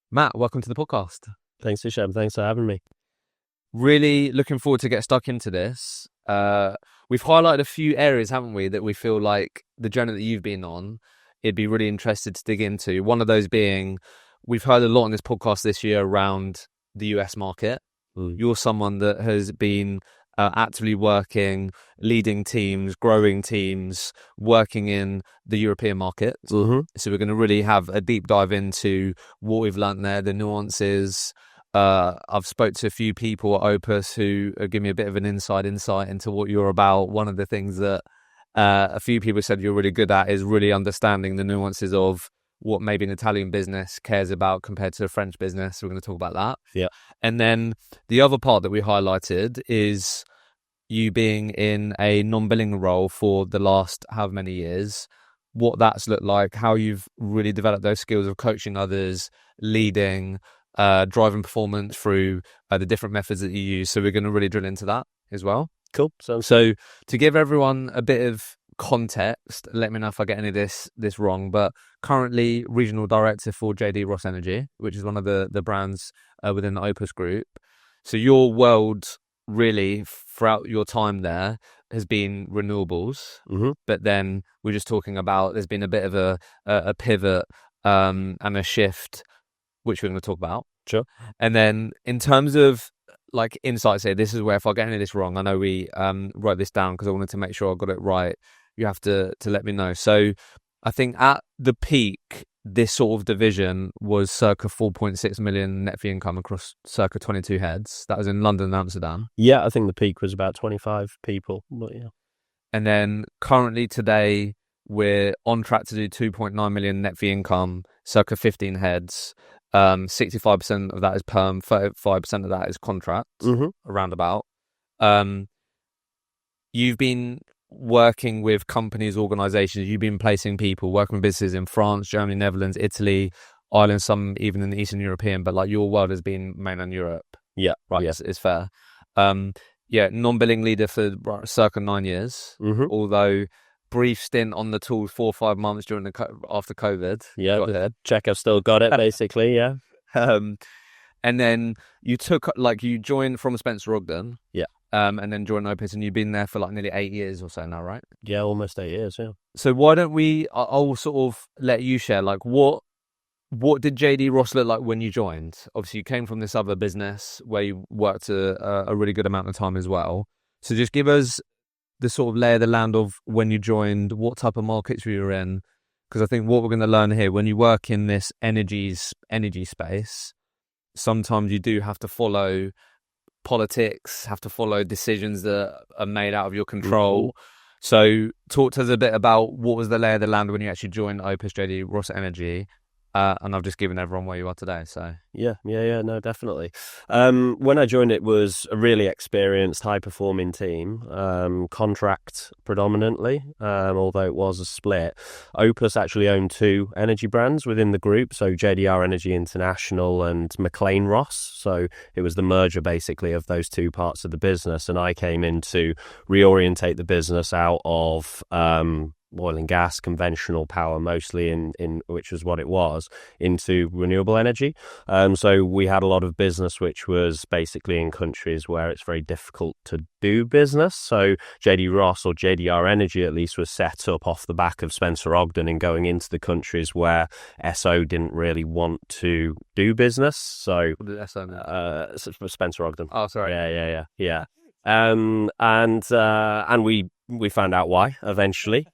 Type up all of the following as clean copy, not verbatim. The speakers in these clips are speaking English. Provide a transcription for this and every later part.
Matt, welcome to the podcast. Thanks, Hisham. Thanks for having me. Really looking forward to get stuck into this. We've highlighted a few areas, haven't we, that we feel like the journey that you've been on, it'd be really interested to dig into. One of those being, we've heard a lot on this podcast this year around the US market. You're someone that has been actively working, leading teams, growing teams, working in the European market. So we're going to really have a deep dive into what we've learned there, the nuances. I've spoke to a few people at Opus who give me a bit of an insight into what you're about. One of the things that a few people said you're really good at is really understanding the nuances of what maybe an Italian business cares about compared to a French business. We're going to talk about that. Yeah. And then the other part that we highlighted is you being in a non-billing role for the last however many years, what that's looked like, how you've really developed those skills of coaching others, leading, driving performance through the different methods that you use. So we're going to really drill into that as well. Cool. So to give everyone a bit of context, let me know if I get any of this wrong, but currently regional director for JD Ross Energy, which is one of the brands within the Opus group. So your world really throughout your time there has been renewables, but then we're just talking about there's been a bit of a pivot and a shift, which we're going to talk about. Sure. And then in terms of like insights here, this is where if I get any of this wrong, I know we wrote this down because I wanted to make sure I got it right. You have to let me know. So I think at the peak, this sort of division was circa 4.6 million net fee income across circa 22 heads. That was in London and Amsterdam. Yeah, I think the peak was about 25 people. But yeah. And then currently today, we're on track to do 2.9 million net fee income, circa 15 heads. 65% of that is perm, 35% of that is contract, around about. You've been working with companies, organizations, you've been placing people, working with businesses in France, Germany, Netherlands, Italy, Ireland, some even in the Eastern European, but like your world has been mainland Europe. Yeah, right. Yeah. It's fair. Non-billing leader for circa 9 years, although brief stint on the tools 4 or 5 months during after COVID. Yeah, check I've still got it basically. Yeah. And then you joined from Spencer Ogden. Yeah. And then joined Opus, and you've been there for like nearly 8 years or so now, right? Yeah, almost 8 years, yeah. So why don't I'll sort of let you share, like, what did JD Ross look like when you joined? Obviously, you came from this other business where you worked a really good amount of time as well. So just give us the sort of lay of the land of when you joined, what type of markets you were in. Because I think what we're going to learn here, when you work in this energy space, sometimes you do have to follow politics, have to follow decisions that are made out of your control. So talk to us a bit about what was the lay of the land when you actually joined Opus JD Ross Energy. And I've just given everyone where you are today. So yeah, no, definitely. When I joined, it was a really experienced, high-performing team, contract predominantly, although it was a split. Opus actually owned 2 energy brands within the group, so JDR Energy International and McLean Ross. So it was the merger, basically, of those 2 parts of the business, and I came in to reorientate the business out of oil and gas, conventional power mostly, in which was what it was, into renewable energy. So we had a lot of business which was basically in countries where it's very difficult to do business. So JD Ross, or JDR Energy at least, was set up off the back of Spencer Ogden in going into the countries where SO didn't really want to do business. So what did SO mean? Spencer Ogden. Oh, sorry. Yeah. And we found out why eventually,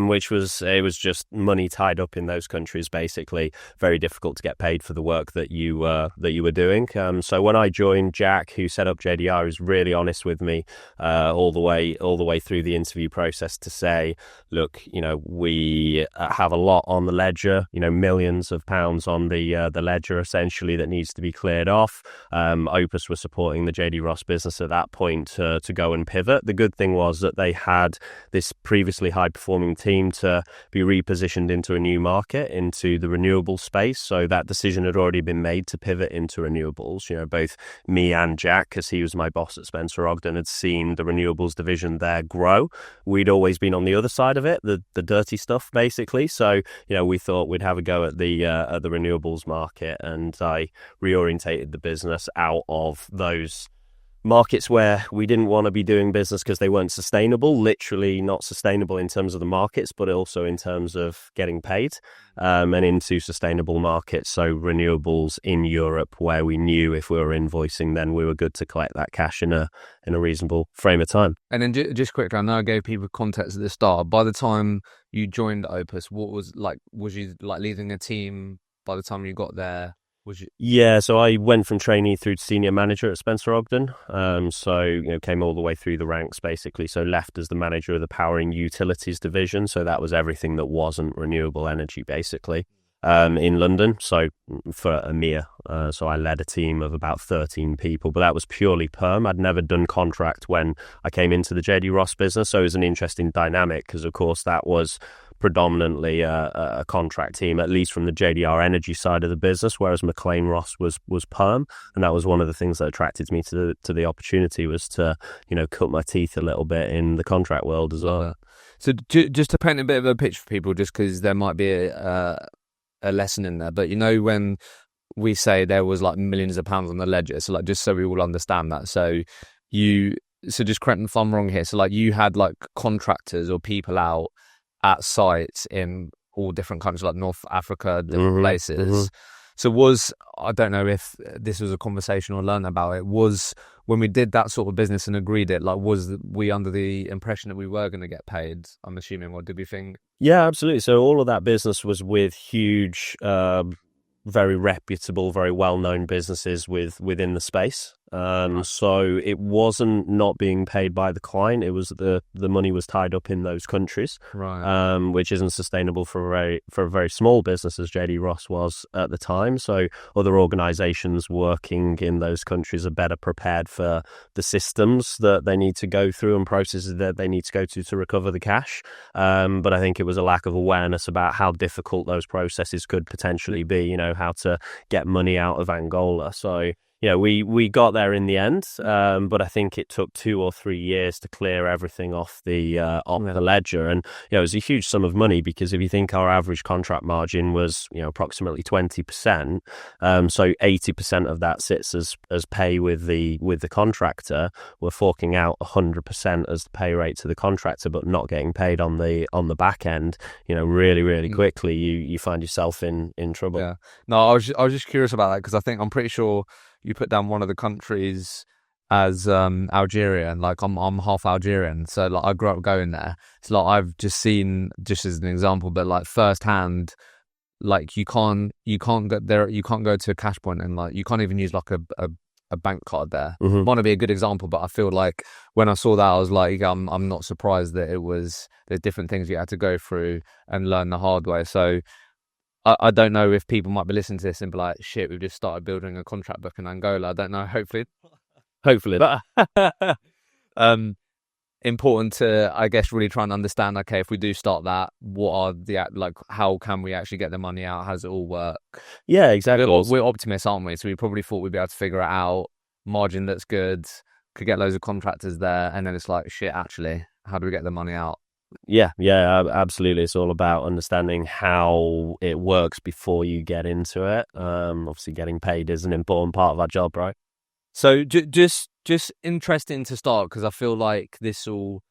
which was, it was just money tied up in those countries, basically very difficult to get paid for the work that you were doing. So when I joined, Jack, who set up JDR, was really honest with me all the way through the interview process to say, look, we have a lot on the ledger, millions of pounds on the ledger essentially that needs to be cleared off. Opus was supporting the JD Ross business at that point to go and pivot. The good thing was that they had had this previously high-performing team to be repositioned into a new market, into the renewable space. So that decision had already been made to pivot into renewables. Both me and Jack, because he was my boss at Spencer Ogden, had seen the renewables division there grow. We'd always been on the other side of it, the dirty stuff, basically. So, we thought we'd have a go at the renewables market, and I reorientated the business out of those markets where we didn't want to be doing business because they weren't sustainable, literally not sustainable in terms of the markets, but also in terms of getting paid, and into sustainable markets. So renewables in Europe, where we knew if we were invoicing, then we were good to collect that cash in a reasonable frame of time. And then just quickly, I know I gave people context at the start. By the time you joined Opus, was you like leading a team by the time you got there? Yeah, so I went from trainee through to senior manager at Spencer Ogden. Came all the way through the ranks, basically. So left as the manager of the power and utilities division. So that was everything that wasn't renewable energy, basically, in London. So for EMEA. So I led a team of about 13 people, but that was purely perm. I'd never done contract when I came into the JD Ross business. So it was an interesting dynamic because, of course, that was predominantly a contract team, at least from the JDR Energy side of the business, whereas McLean Ross was perm, and that was one of the things that attracted me to the opportunity, was to cut my teeth a little bit in the contract world as well. So just to paint a bit of a picture for people, just because there might be a lesson in there, but when we say there was like millions of pounds on the ledger, so like just so we all understand that, so just correct me if I'm wrong here, so like you had like contractors or people out at sites in all different countries, like North Africa, different places. So I don't know if this was a conversation or learn about it, was when we did that sort of business and agreed it, like was we under the impression that we were going to get paid, I'm assuming, or did we think? Yeah, absolutely. So all of that business was with huge, very reputable, very well-known businesses within the space. So it wasn't not being paid by the client. It was the money was tied up in those countries, right? Which isn't sustainable for a very small business as JD Ross was at the time. So other organisations working in those countries are better prepared for the systems that they need to go through and processes that they need to go to recover the cash. But I think it was a lack of awareness about how difficult those processes could potentially be. How to get money out of Angola. So we got there in the end, but I think it took 2 or 3 years to clear everything off the ledger, and it was a huge sum of money, because if you think our average contract margin was approximately 20%, so 80% of that sits as pay with the contractor. We're forking out 100% as the pay rate to the contractor, but not getting paid on the back end. Really quickly you find yourself in trouble. Yeah. No, I was just curious about that, because I'm pretty sure you put down one of the countries as Algeria, and like I'm half Algerian, so like I grew up going there. So like I've just seen, just as an example, but like firsthand, like you can't go there, you can't go to a cash point, and like you can't even use like a bank card there. Might not be a good example, but I feel like when I saw that, I was like, I'm not surprised that there's different things you had to go through and learn the hard way. So I don't know if people might be listening to this and be like, shit, we've just started building a contract book in Angola. I don't know, hopefully. But important to, I guess, really try and understand, okay, if we do start that, what are how can we actually get the money out? How does it all work? Yeah, exactly. We're optimists, aren't we? So we probably thought we'd be able to figure it out. Margin looks good, could get loads of contractors there, and then it's like, shit, actually, how do we get the money out? Yeah, absolutely. It's all about understanding how it works before you get into it. Obviously, getting paid is an important part of our job, right? So just interesting to start, because I feel like this will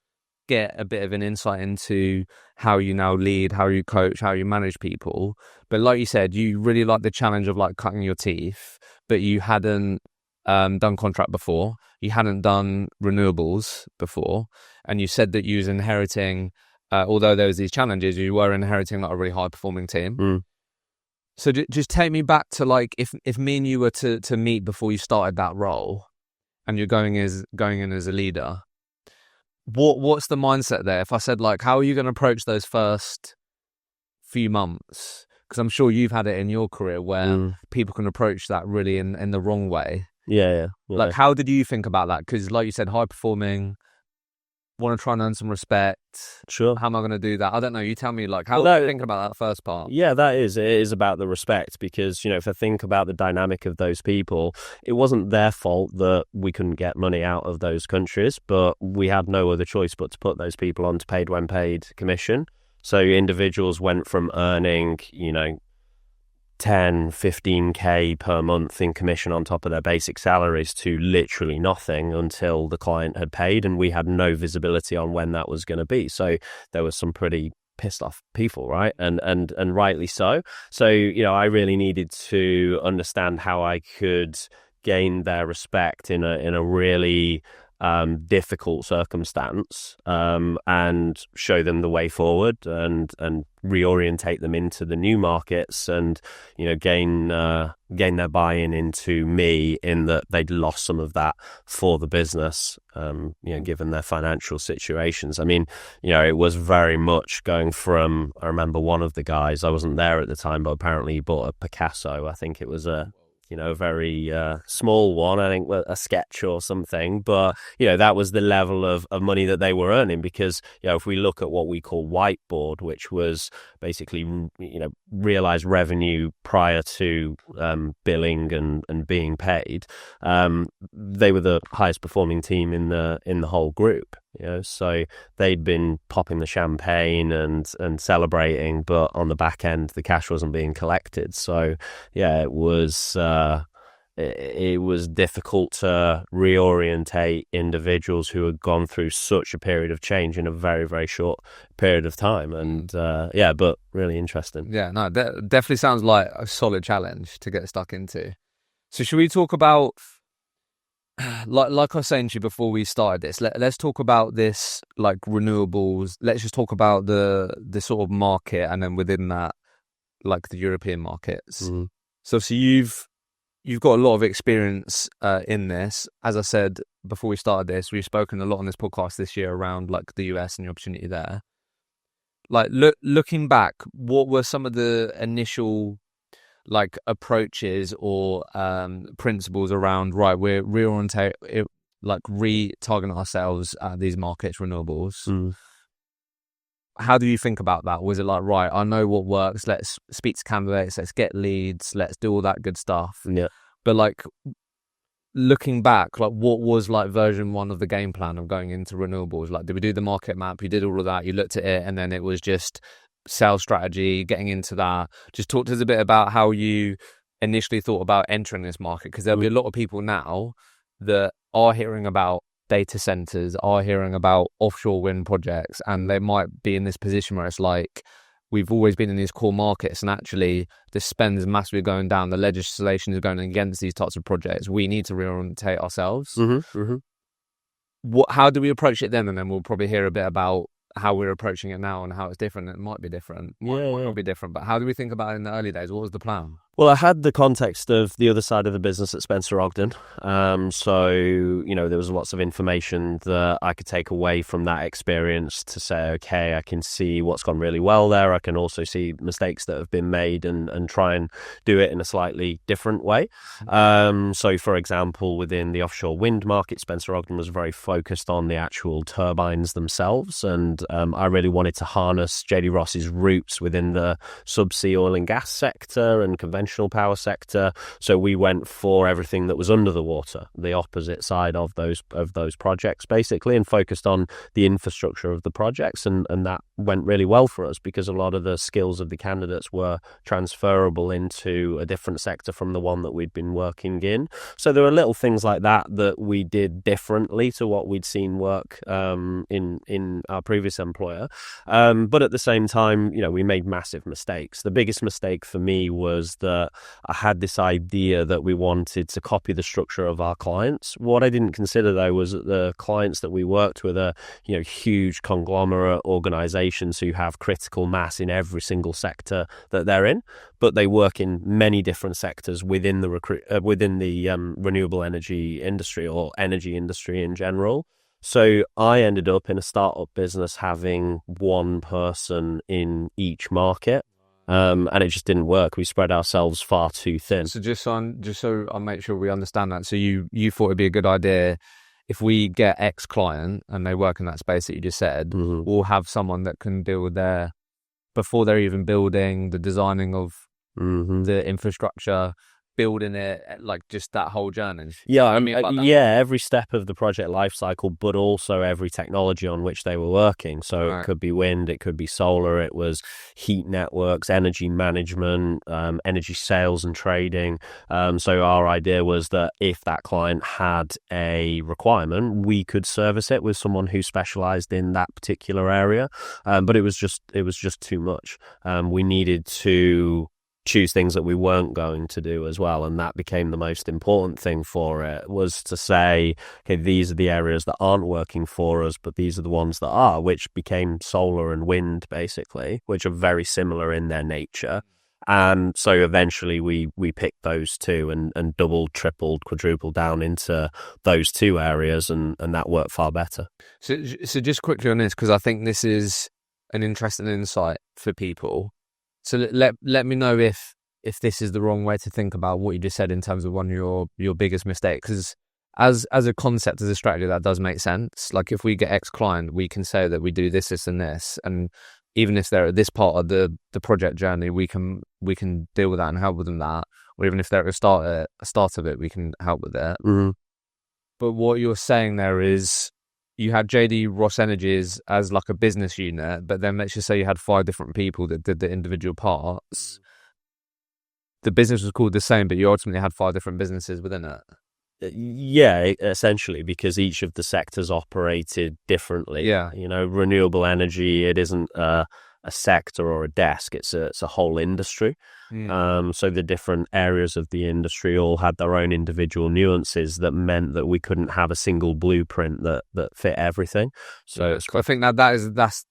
get a bit of an insight into how you now lead, how you coach, how you manage people. But like you said, you really like the challenge of like cutting your teeth, but you hadn't done contract before. You hadn't done renewables before, and you said that you was inheriting, although there was these challenges, you were inheriting like a really high performing team. So just take me back to like if me and you were to meet before you started that role, and you're going in as a leader, what's the mindset there? If I said like, how are you going to approach those first few months? Because I'm sure you've had it in your career where people can approach that really in the wrong way. Yeah. Like, how did you think about that? Because like you said, high performing, want to try and earn some respect. Sure. How am I going to do that? I don't know. You tell me, like, how are you thinking about that first part? Yeah, it is about the respect, because, if I think about the dynamic of those people, it wasn't their fault that we couldn't get money out of those countries, but we had no other choice but to put those people onto paid when paid commission. So individuals went from earning, 10, 15k per month in commission on top of their basic salaries to literally nothing until the client had paid, and we had no visibility on when that was going to be. So there was some pretty pissed off people, right? And rightly so. So, I really needed to understand how I could gain their respect in a really difficult circumstance, and show them the way forward, and reorientate them into the new markets, and gain their buy-in into me, in that they'd lost some of that for the business, given their financial situations. I mean, it was very much going from, I remember one of the guys, I wasn't there at the time, but apparently he bought a Picasso. I think it was a very small one, I think a sketch or something. But, that was the level of money that they were earning, because, if we look at what we call whiteboard, which was basically, realized revenue prior to billing and being paid, they were the highest performing team in the whole group. So they'd been popping the champagne and celebrating, but on the back end, the cash wasn't being collected. So, yeah, it was difficult to reorientate individuals who had gone through such a period of change in a very, very short period of time. And but really interesting. Yeah, no, that definitely sounds like a solid challenge to get stuck into. So should we talk about, like I was saying to you before we started this, let's talk about this, like, renewables. Let's just talk about the sort of market, and then within that, like, the European markets. So you've got a lot of experience in this. As I said before we started this, we've spoken a lot on this podcast this year around, like, the US and the opportunity there. Like, looking back, what were some of the initial, like, approaches or principles around, right, we're retargeting ourselves at these markets, renewables? How do you think about that? Was it like, right, I know what works, let's speak to candidates, let's get leads, let's do all that good stuff? Yeah. But, like, looking back, like, what was, like, version 1 of the game plan of going into renewables? Like, did we do the market map? You did all of that, you looked at it, and then it was just sales strategy, getting into that? Just talk to us a bit about how you initially thought about entering this market, because there'll be a lot of people now that are hearing about data centers, are hearing about offshore wind projects, and they might be in this position where it's like, we've always been in these core markets, and actually the spend is massively going down, the legislation is going against these types of projects, we need to reorientate ourselves. How do we approach it then? And then we'll probably hear a bit about how we're approaching it now and how it's different. It might be different, might not be different, but how do we think about it in the early days? What was the plan? Well, I had the context of the other side of the business at Spencer Ogden. So, there was lots of information that I could take away from that experience to say, okay, I can see what's gone really well there. I can also see mistakes that have been made and try and do it in a slightly different way. So, for example, within the offshore wind market, Spencer Ogden was very focused on the actual turbines themselves. And I really wanted to harness JD Ross's roots within the subsea oil and gas sector and conventional power sector. So we went for everything that was under the water, the opposite side of those projects, basically, and focused on the infrastructure of the projects. And that went really well for us, because a lot of the skills of the candidates were transferable into a different sector from the one that we'd been working in. So there were little things like that we did differently to what we'd seen work in our previous employer. But at the same time, we made massive mistakes. The biggest mistake for me was that I had this idea that we wanted to copy the structure of our clients. What I didn't consider, though, was that the clients that we worked with are, huge conglomerate organizations who have critical mass in every single sector that they're in, but they work in many different sectors within the renewable energy industry, or energy industry in general. So I ended up in a startup business having one person in each market. And it just didn't work. We spread ourselves far too thin. So just so I make sure we understand that. So you thought it'd be a good idea if we get X client and they work in that space that you just said, we'll have someone that can deal with before they're even building, the designing of the infrastructure, building it, like just that whole journey. Yeah, every step of the project lifecycle, but also every technology on which they were working. So It could be wind, it could be solar, it was heat networks, energy management, energy sales and trading. So our idea was that if that client had a requirement, we could service it with someone who specialized in that particular area. But it was just too much. We needed to choose things that we weren't going to do as well, and that became the most important thing for it, was to say, okay, these are the areas that aren't working for us, but these are the ones that are, which became solar and wind, basically, which are very similar in their nature. And so eventually we picked those two and doubled, tripled, quadrupled down into those two areas, and that worked far better. So just quickly on this, because I think this is an interesting insight for people. So let me know if this is the wrong way to think about what you just said in terms of one of your biggest mistakes. Because as a concept, as a strategy, that does make sense. Like if we get X client, we can say that we do this, this, and this, and even if they're at this part of the project journey, we can deal with that and help with them that. Or even if they're at the start of it, we can help with it. But what you're saying there is, you had JD Ross Energies as like a business unit, but then let's just say you had 5 different people that did the individual parts. The business was called the same, but you ultimately had 5 different businesses within it. Yeah, essentially, because each of the sectors operated differently. Yeah. Renewable energy, it isn't a sector or a desk, it's a whole industry. So the different areas of the industry all had their own individual nuances that meant that we couldn't have a single blueprint that fit everything. So I think that's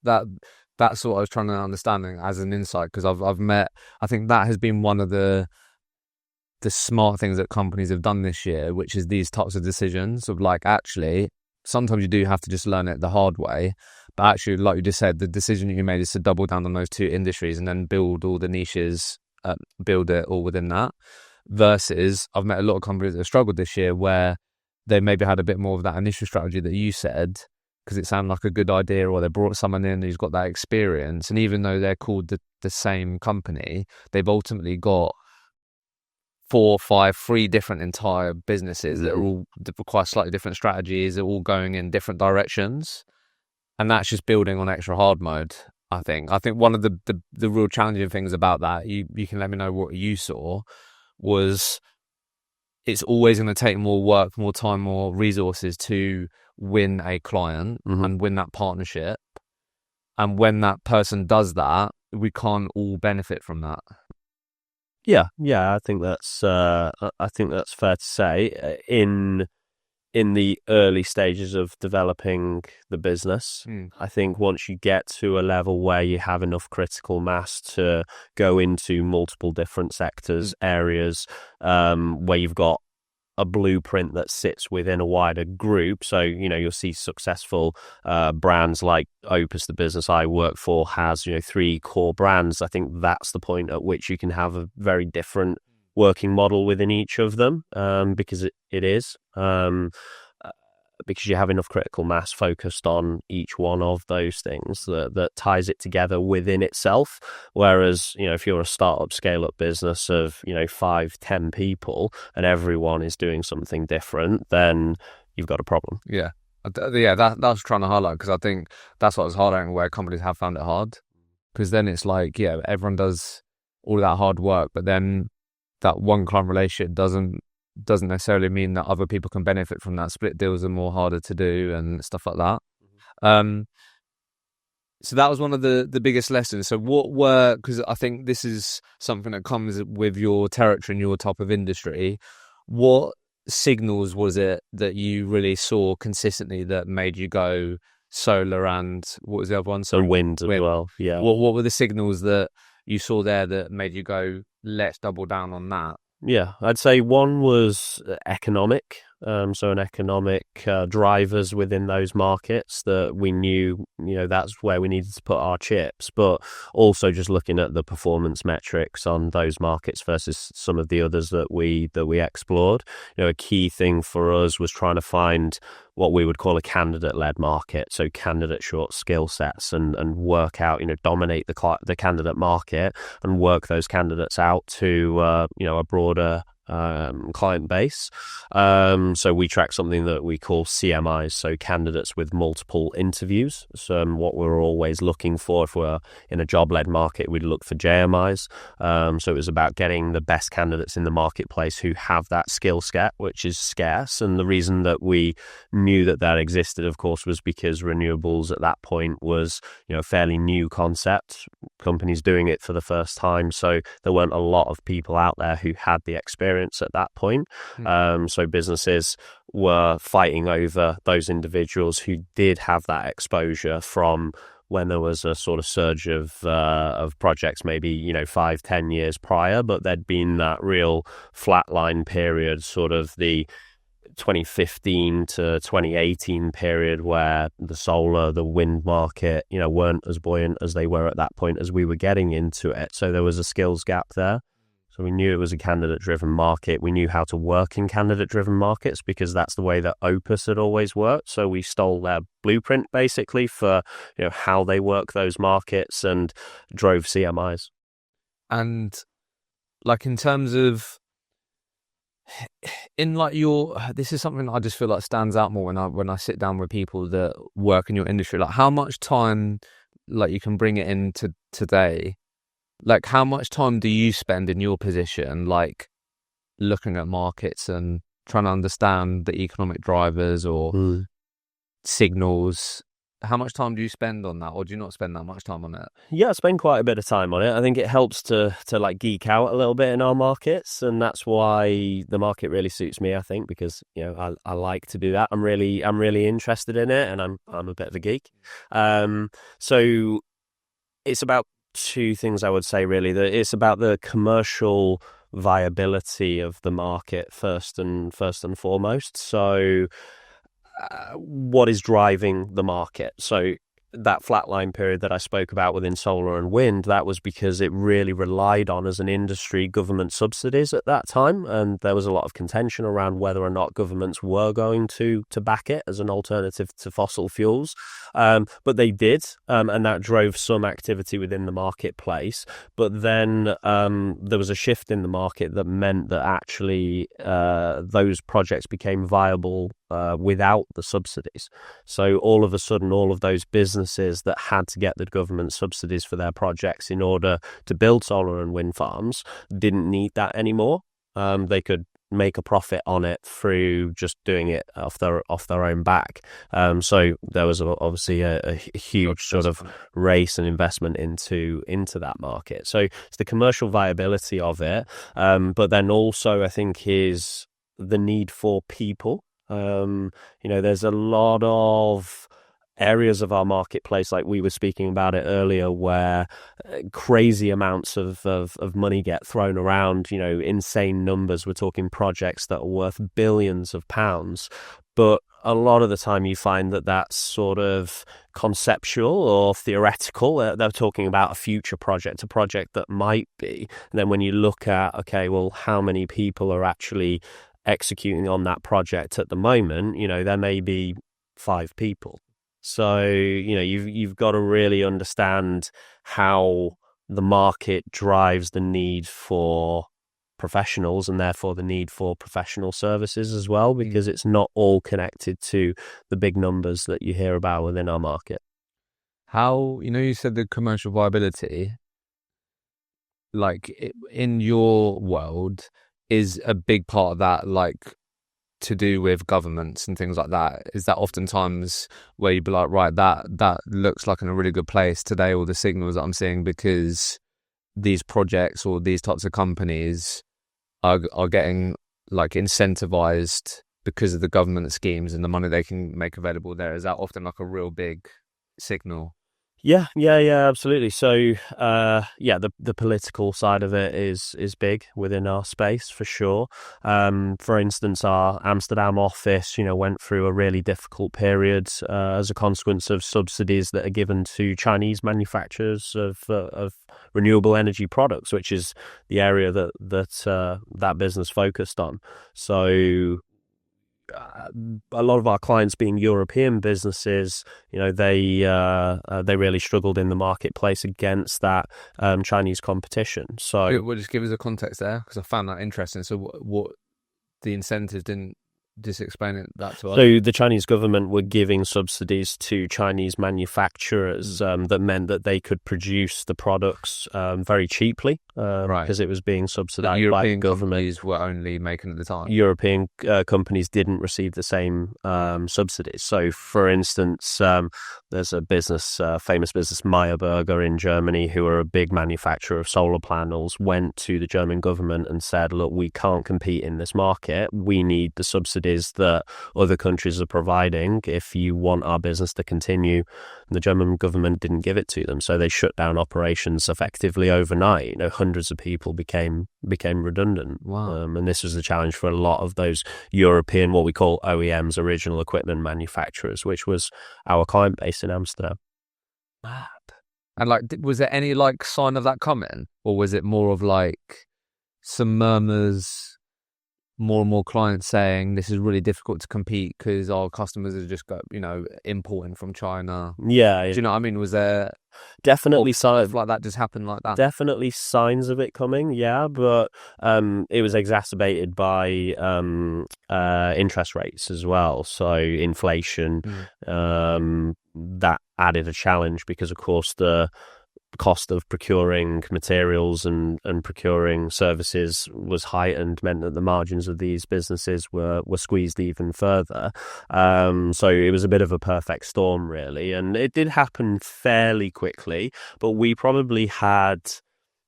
what I was trying to understand as an insight, because I think that has been one of the smart things that companies have done this year, which is these types of decisions of like, actually, sometimes you do have to just learn it the hard way. But actually, like you just said, the decision you made is to double down on those 2 industries and then build all the niches, build it all within that. Versus, I've met a lot of companies that have struggled this year where they maybe had a bit more of that initial strategy that you said, because it sounded like a good idea, or they brought someone in who's got that experience. And even though they're called the same company, they've ultimately got 4, 5, 3 different entire businesses that require slightly different strategies. They're all going in different directions. And that's just building on extra hard mode, I think. I think one of the real challenging things about that, you can let me know what you saw, was it's always going to take more work, more time, more resources to win a client and win that partnership. And when that person does that, we can't all benefit from that. Yeah, I think that's fair to say. In the early stages of developing the business, I think once you get to a level where you have enough critical mass to go into multiple different sectors, areas, where you've got a blueprint that sits within a wider group. So, you'll see successful brands like Opus, the business I work for, has 3 core brands. I think that's the point at which you can have a very different working model within each of them, because it is. Because you have enough critical mass focused on each one of those things that ties it together within itself. Whereas, if you're a startup, scale-up business of, 5, 10 people and everyone is doing something different, then you've got a problem. Yeah. That's trying to highlight, because I think that's what I was highlighting, where companies have found it hard. Because then it's like, everyone does all that hard work, but then that one client relationship doesn't necessarily mean that other people can benefit from that. Split deals are more harder to do and stuff like that. So that was one of the biggest lessons. So because I think this is something that comes with your territory and your type of industry, what signals was it that you really saw consistently that made you go solar, and what was the other one? So wind as well. Yeah. What were the signals that you saw there that made you go, let's double down on that? Yeah, I'd say one was economic. So an economic drivers within those markets that we knew, that's where we needed to put our chips, but also just looking at the performance metrics on those markets versus some of the others that we explored. A key thing for us was trying to find what we would call a candidate-led market, so candidate short skill sets, and work out, dominate the candidate market and work those candidates out to a broader client base. So we track something that we call CMIs, so candidates with multiple interviews. So what we're always looking for, if we're in a job-led market, we'd look for JMIs. So it was about getting the best candidates in the marketplace who have that skill set, which is scarce. And the reason that we knew that existed, of course, was because renewables at that point was a fairly new concept, companies doing it for the first time. So there weren't a lot of people out there who had the experience at that point. So businesses were fighting over those individuals who did have that exposure from when there was a sort of surge of projects, maybe 5-10 years prior, but there'd been that real flatline period, sort of the 2015 to 2018 period, where the solar, the wind market, weren't as buoyant as they were at that point as we were getting into it. So there was a skills gap there. So we knew it was a candidate-driven market. We knew how to work in candidate-driven markets because that's the way that Opus had always worked. So we stole their blueprint basically for how they work those markets and drove CMIs. And like in terms of this is something I just feel like stands out more when I sit down with people that work in your industry. Like how much time, like you can bring it into today. Like, how much time do you spend in your position, like, looking at markets and trying to understand the economic drivers or signals? How much time do you spend on that, or do you not spend that much time on it? Yeah, I spend quite a bit of time on it. I think it helps to like geek out a little bit in our markets, and that's why the market really suits me, I think, because I like to do that. I'm really interested in it, and I'm a bit of a geek. So it's about two things I would say, really. That it's about the commercial viability of the market first and foremost. So what is driving the market? So that flatline period that I spoke about within solar and wind, that was because it really relied on, as an industry, government subsidies at that time, and there was a lot of contention around whether or not governments were going to back it as an alternative to fossil fuels, but they did, and that drove some activity within the marketplace. But then there was a shift in the market that meant that actually those projects became viable without the subsidies. So all of a sudden, all of those businesses that had to get the government subsidies for their projects in order to build solar and wind farms didn't need that anymore. They could make a profit on it through just doing it off their own back. So there was obviously a huge sort of race and investment into that market. So it's the commercial viability of it, but then also I think is the need for people. There's a lot of areas of our marketplace, like we were speaking about it earlier, where crazy amounts of money get thrown around, insane numbers. We're talking projects that are worth billions of pounds, but a lot of the time you find that that's sort of conceptual or theoretical. They're talking about a future project, a project that might be. And then when you look at, okay, well, how many people are actually executing on that project at the moment, there may be 5 people. So, you've got to really understand how the market drives the need for professionals and therefore the need for professional services as well, because it's not all connected to the big numbers that you hear about within our market. How, you said the commercial viability, like in your world, is a big part of that, like to do with governments and things like that? Is that oftentimes where you'd be like, right, that looks like in a really good place today, all the signals that I'm seeing, because these projects or these types of companies are getting like incentivized because of the government schemes and the money they can make available there? Is that often like a real big signal? Yeah, absolutely. So, the political side of it is big within our space for sure. For instance, our Amsterdam office, went through a really difficult period as a consequence of subsidies that are given to Chinese manufacturers of renewable energy products, which is the area that business focused on. So a lot of our clients being European businesses, they really struggled in the marketplace against that Chinese competition. So, Well, just give us a context there, because I found that interesting. So, what the incentives didn't just explain that to us? So the Chinese government were giving subsidies to Chinese manufacturers that meant that they could produce the products very cheaply because it was being subsidized European by government. companies were only making at the time. European companies didn't receive the same subsidies. So, for instance, there's a famous business, Meyerberger in Germany, who are a big manufacturer of solar panels, went to the German government and said, look, we can't compete in this market. We need the subsidies that other countries are providing if you want our business to continue. And the German government didn't give it to them. So they shut down operations effectively overnight. Hundreds of people became redundant. Wow. And this was a challenge for a lot of those European, what we call OEMs, original equipment manufacturers, which was our client base in Amsterdam. Mad. And was there any sign of that coming, or was it more of some murmurs, more and more clients saying this is really difficult to compete because our customers are just importing from China? Yeah. Do you know what I mean? Was there definitely signs like that just happened like that? Definitely signs of it coming, yeah, but it was exacerbated by interest rates as well. So inflation, that added a challenge because, of course, the cost of procuring materials and procuring services was heightened, meant that the margins of these businesses were squeezed even further. So it was a bit of a perfect storm, really. And it did happen fairly quickly, but we probably had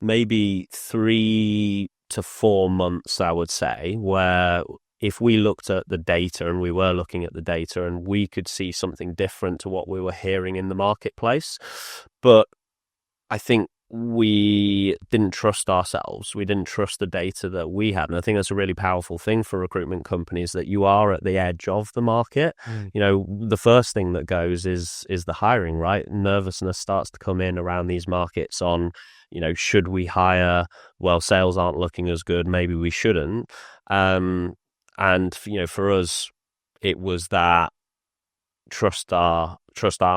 maybe 3 to 4 months, I would say, where if we looked at the data, and we were looking at the data, and we could see something different to what we were hearing in the marketplace. But I think we didn't trust ourselves. We didn't trust the data that we had. And I think that's a really powerful thing for recruitment companies, that you are at the edge of the market. The first thing that goes is the hiring, right? Nervousness starts to come in around these markets on, should we hire? Well, sales aren't looking as good. Maybe we shouldn't. And, for us, it was that trust our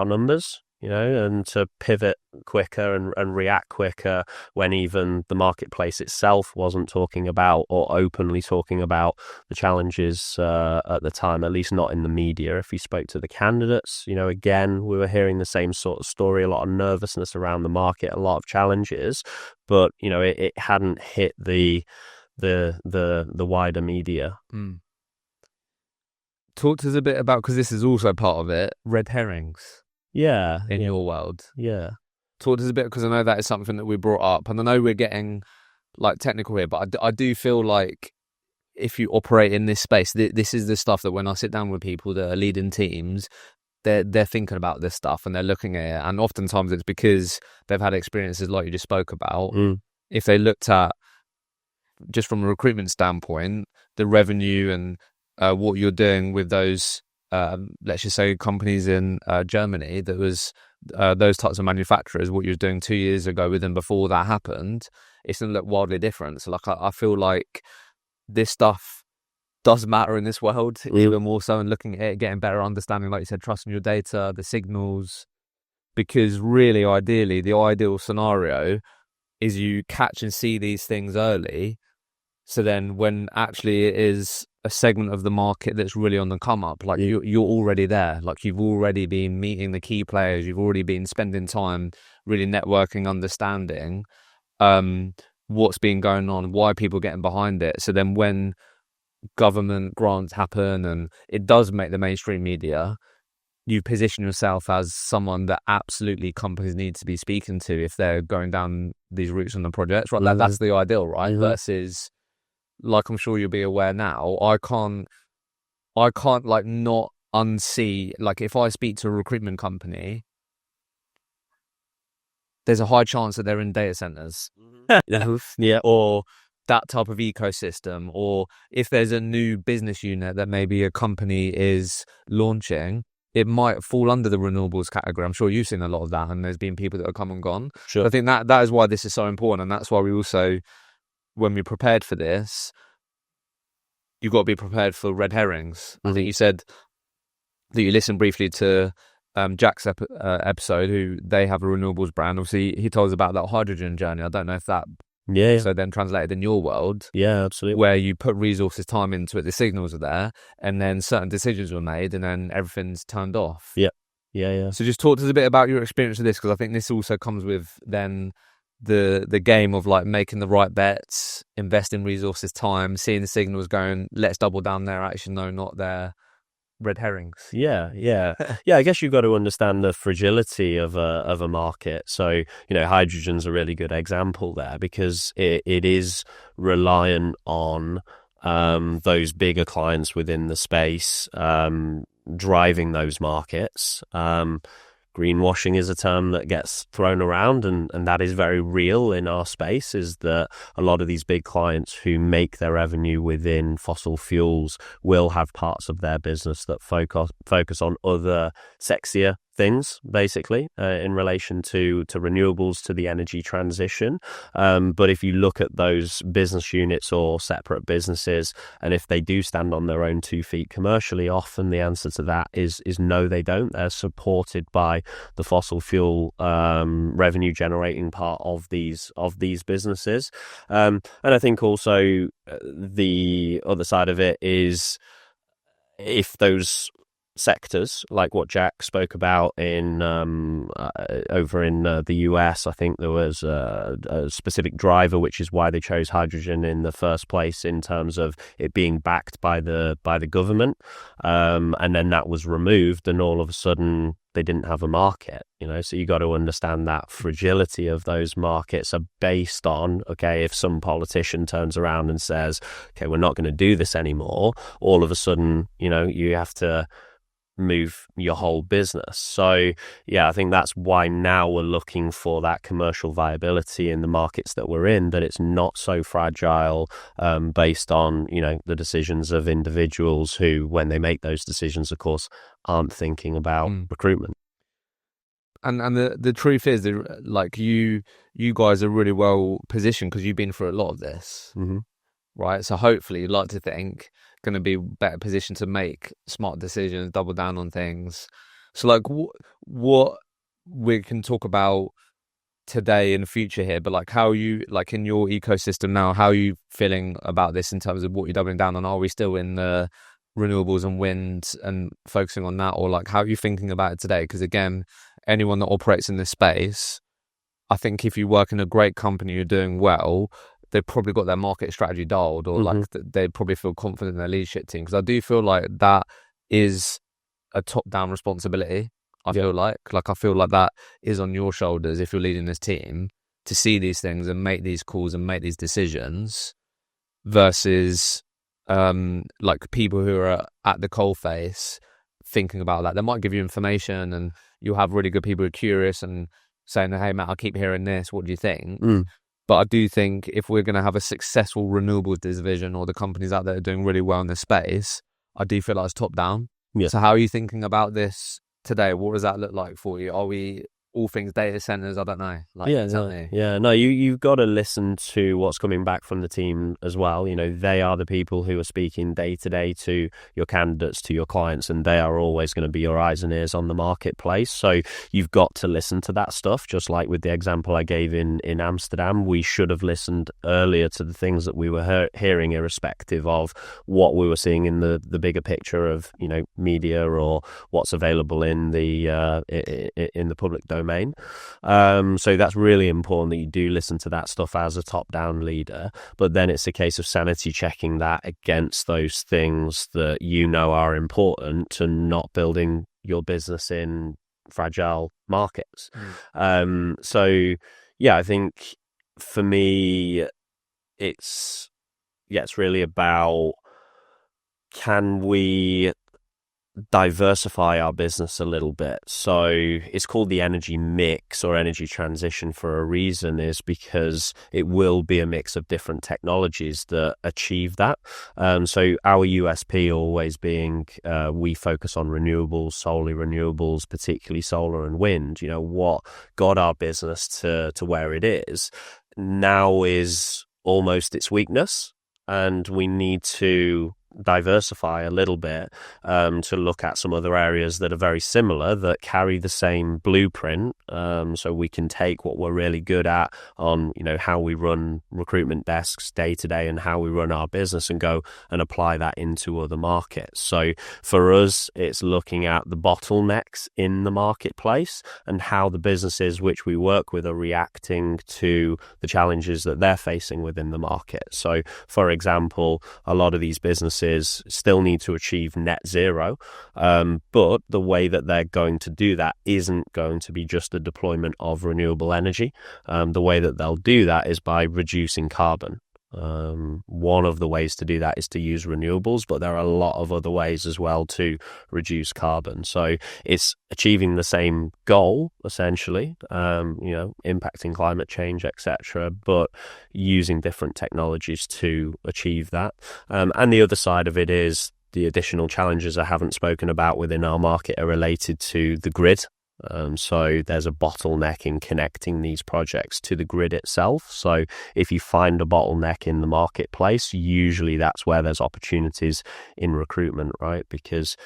numbers. And to pivot quicker and react quicker when even the marketplace itself wasn't talking about or openly talking about the challenges at the time, at least not in the media. If you spoke to the candidates, again, we were hearing the same sort of story, a lot of nervousness around the market, a lot of challenges, but, it hadn't hit the wider media. Talk to us a bit about, because this is also part of it, red herrings. Yeah. In your world. Yeah. Talk to us a bit, because I know that is something that we brought up, and I know we're getting technical here, but I do feel like if you operate in this space, this is the stuff that when I sit down with people that are leading teams, they're thinking about this stuff and they're looking at it, and oftentimes it's because they've had experiences like you just spoke about. If they looked at, just from a recruitment standpoint, the revenue and what you're doing with those, let's just say, companies in Germany, that was those types of manufacturers, what you were doing 2 years ago with them before that happened, it's going to look wildly different. So I feel like this stuff does matter in this world, even more so, and looking at it, getting better understanding, like you said, trusting your data, the signals, because really, ideally, the ideal scenario is you catch and see these things early. So then when actually it is a segment of the market that's really on the come up, you're already there. You've already been meeting the key players. You've already been spending time really networking, understanding what's been going on, why people are getting behind it. So then when government grants happen and it does make the mainstream media, you position yourself as someone that absolutely companies need to be speaking to if they're going down these routes on the projects, right? That's the ideal, right? Versus, I'm sure you'll be aware now, I can't not unsee, if I speak to a recruitment company, there's a high chance that they're in data centers. Yeah. Or that type of ecosystem, or if there's a new business unit that maybe a company is launching, it might fall under the renewables category. I'm sure you've seen a lot of that, and there's been people that have come and gone. Sure. I think that is why this is so important, and that's why we also, when we prepared for this, you've got to be prepared for red herrings. I think you said that you listened briefly to Jack's episode, who they have a renewables brand. Obviously, he told us about that hydrogen journey. I don't know if that so then translated in your world. Yeah, absolutely. Where you put resources, time into it, the signals are there, and then certain decisions were made, and then everything's turned off. Yeah. So just talk to us a bit about your experience with this, because I think this also comes with then the game of like making the right bets, investing resources, time, seeing the signals going, let's double down there, actually no, not there, red herrings. Yeah. I guess you've got to understand the fragility of a market. So, hydrogen's a really good example there, because it is reliant on those bigger clients within the space driving those markets. Greenwashing is a term that gets thrown around, and that is very real in our space, is that a lot of these big clients who make their revenue within fossil fuels will have parts of their business that focus on other sexier things, basically, in relation to renewables, to the energy transition. But if you look at those business units or separate businesses, and if they do stand on their own 2 feet commercially, often the answer to that is no, they don't. They're supported by the fossil fuel revenue generating part of these businesses. And I think also the other side of it is, if those sectors, like what Jack spoke about in over in the US, I think there was a specific driver, which is why they chose hydrogen in the first place, in terms of it being backed by the government, and then that was removed, and all of a sudden they didn't have a market. So you got to understand that fragility of those markets are based on, okay, if some politician turns around and says, okay, we're not going to do this anymore, all of a sudden, you have to move your whole business. So I think that's why now we're looking for that commercial viability in the markets that we're in, that it's not so fragile, based on the decisions of individuals who, when they make those decisions, of course, aren't thinking about recruitment. And the truth is, like you guys are really well positioned, because you've been through a lot of this, right? So hopefully, you'd like to think, going to be better positioned to make smart decisions, double down on things. So like what we can talk about today and the future here, but like how you, like in your ecosystem now, how are you feeling about this in terms of what you're doubling down on? Are we still in the renewables and wind and focusing on that, or like how are you thinking about it today? Because again, anyone that operates in this space, I think if you work in a great company, you're doing well, they've probably got their market strategy dialed, or like they probably feel confident in their leadership team. Because I do feel like that is a top-down responsibility. I feel like that is on your shoulders if you're leading this team, to see these things and make these calls and make these decisions, versus like people who are at the coalface thinking about that. They might give you information, and you'll have really good people who are curious and saying, hey Matt, I keep hearing this, what do you think? But I do think if we're going to have a successful renewables division, or the companies out there are doing really well in this space, I do feel like it's top down. So how are you thinking about this today? What does that look like for you? Are we all things data centers? I don't know. You've got to listen to what's coming back from the team as well. They are the people who are speaking day to day to your candidates, to your clients, and they are always going to be your eyes and ears on the marketplace. So you've got to listen to that stuff. Just like with the example I gave in Amsterdam, we should have listened earlier to the things that we were hearing, irrespective of what we were seeing in the bigger picture of media, or what's available in the public domain. So that's really important, that you do listen to that stuff as a top-down leader, but then it's a case of sanity checking that against those things that are important, and not building your business in fragile markets. I think for me it's really about, can we diversify our business a little bit? So it's called the energy mix or energy transition for a reason, is because it will be a mix of different technologies that achieve that. So our USP always being, we focus on renewables, solely renewables, particularly solar and wind. What got our business to where it is now is almost its weakness, and we need to diversify a little bit to look at some other areas that are very similar, that carry the same blueprint, so we can take what we're really good at on, how we run recruitment desks day to day and how we run our business, and go and apply that into other markets. So for us, it's looking at the bottlenecks in the marketplace and how the businesses which we work with are reacting to the challenges that they're facing within the market. So, for example, a lot of these businesses still need to achieve net zero, but the way that they're going to do that isn't going to be just a deployment of renewable energy. The way that they'll do that is by reducing carbon. One of the ways to do that is to use renewables, but there are a lot of other ways as well to reduce carbon. So it's achieving the same goal, essentially, impacting climate change, etc., but using different technologies to achieve that. And the other side of it is the additional challenges I haven't spoken about within our market are related to the grid. So there's a bottleneck in connecting these projects to the grid itself. So if you find a bottleneck in the marketplace, usually that's where there's opportunities in recruitment, right? Because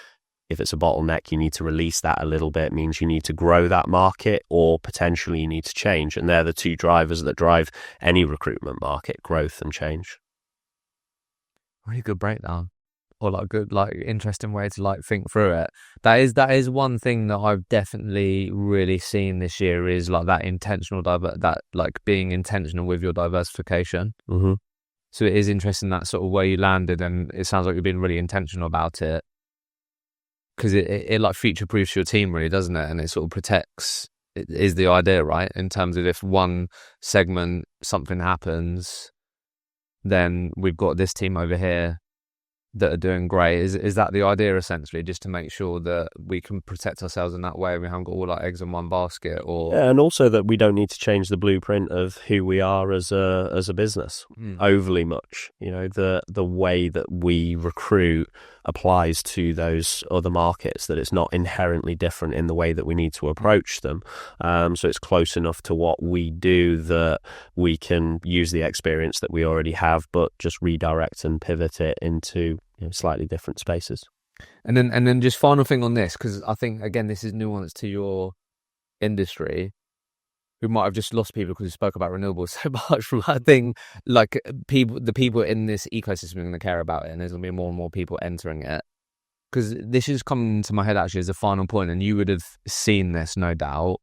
if it's a bottleneck, you need to release that a little bit. It means you need to grow that market, or potentially you need to change. And they're the two drivers that drive any recruitment market: growth and change. Really good breakdown. Or good, interesting way to think through it. That is one thing that I've definitely really seen this year, is that intentional being intentional with your diversification. Mm-hmm. So it is interesting that sort of where you landed, and it sounds like you've been really intentional about it, because it future proofs your team, really, doesn't it? And it sort of protects. It is the idea, right? In terms of if one segment something happens, then we've got this team over here that are doing great. Is that the idea, essentially, just to make sure that we can protect ourselves in that way, we haven't got all our eggs in one basket? Or and also that we don't need to change the blueprint of who we are as a business overly much. The way that we recruit applies to those other markets, that it's not inherently different in the way that we need to approach them. So it's close enough to what we do that we can use the experience that we already have, but just redirect and pivot it into slightly different spaces. And then just final thing on this, because I think, again, this is nuanced to your industry. We might have just lost people because we spoke about renewables so much. I think the people in this ecosystem are going to care about it, and there's going to be more and more people entering it. Because this is coming to my head actually as a final point, and you would have seen this, no doubt.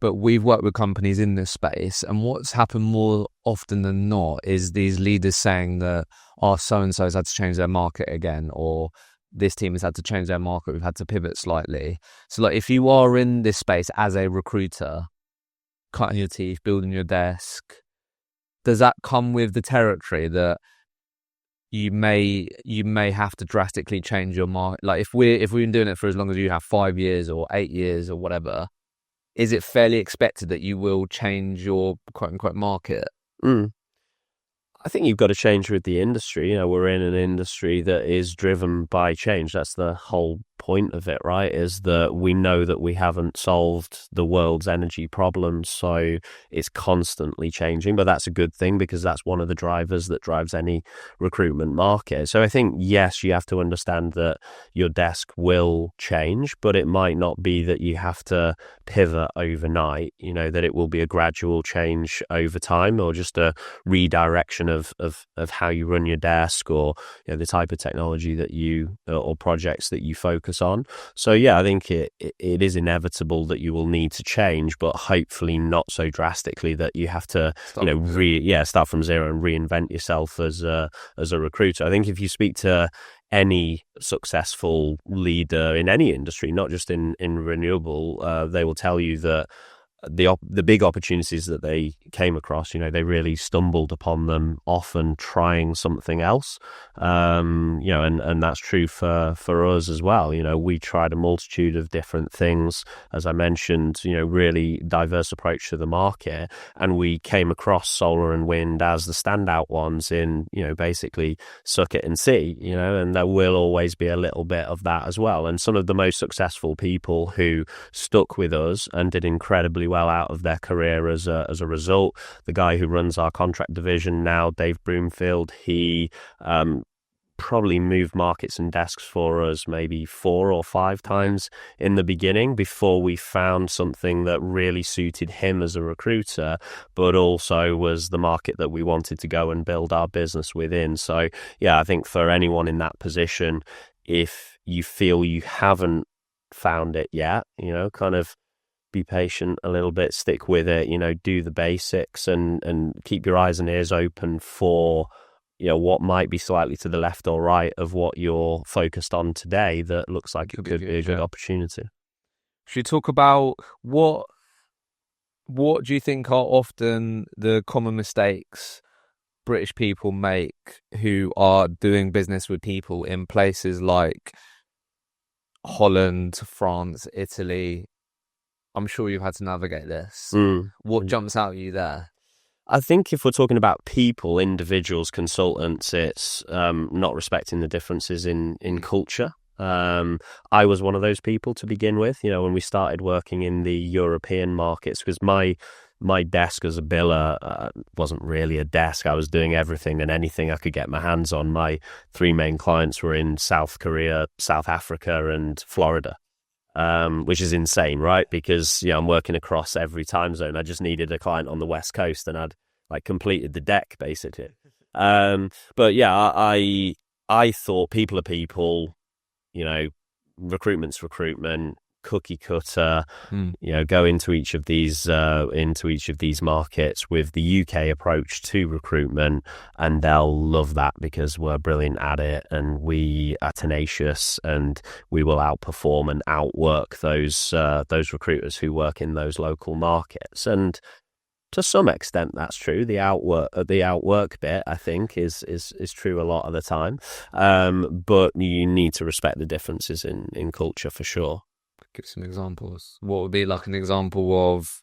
But we've worked with companies in this space, and what's happened more often than not is these leaders saying that, so-and-so's had to change their market again, or this team has had to change their market, we've had to pivot slightly. So if you are in this space as a recruiter, cutting your teeth, building your desk, does that come with the territory that you may have to drastically change your market? If we've been doing it for as long as you have, 5 years or 8 years or whatever, is it fairly expected that you will change your quote-unquote market? I think you've got to change with the industry. We're in an industry that is driven by change. That's the whole point of it, right? Is that we know that we haven't solved the world's energy problems, so it's constantly changing. But that's a good thing, because that's one of the drivers that drives any recruitment market. So I think, yes, you have to understand that your desk will change, but it might not be that you have to pivot overnight, that it will be a gradual change over time, or just a redirection of how you run your desk, or the type of technology that you or projects that you focus on. So yeah, I think it is inevitable that you will need to change, but hopefully not so drastically that you have to start from zero and reinvent yourself as a recruiter. I think if you speak to any successful leader in any industry, not just in renewable, they will tell you that the big opportunities that they came across, they really stumbled upon them, often trying something else. And that's true for us as well. We tried a multitude of different things, as I mentioned, really diverse approach to the market, and we came across solar and wind as the standout ones in, basically suck it and see, and there will always be a little bit of that as well. And some of the most successful people who stuck with us and did incredibly well out of their career as a result. The guy who runs our contract division now, Dave Broomfield, he probably moved markets and desks for us maybe 4 or 5 times in the beginning before we found something that really suited him as a recruiter, but also was the market that we wanted to go and build our business within. So yeah, I think for anyone in that position, if you feel you haven't found it yet, kind of be patient a little bit, stick with it, do the basics and keep your eyes and ears open for what might be slightly to the left or right of what you're focused on today that looks like it could be a good opportunity. Should we talk about what do you think are often the common mistakes British people make who are doing business with people in places like Holland, France, Italy? I'm sure you've had to navigate this. What jumps out at you there? I think if we're talking about people, individuals, consultants, it's not respecting the differences in culture. I was one of those people to begin with, when we started working in the European markets, because my desk as a biller wasn't really a desk. I was doing everything and anything I could get my hands on. My 3 main clients were in South Korea, South Africa, and Florida. Which is insane, right? Because I'm working across every time zone. I just needed a client on the West Coast, and I'd completed the deck basically. But yeah, I thought people are people, recruitment's recruitment, cookie cutter. Go into each of these markets with the UK approach to recruitment, and they'll love that because we're brilliant at it and we are tenacious and we will outperform and outwork those recruiters who work in those local markets. And to some extent, that's true. The outwork bit, I think, is true a lot of the time. But you need to respect the differences in culture for sure. Give some examples. What would be like an example of,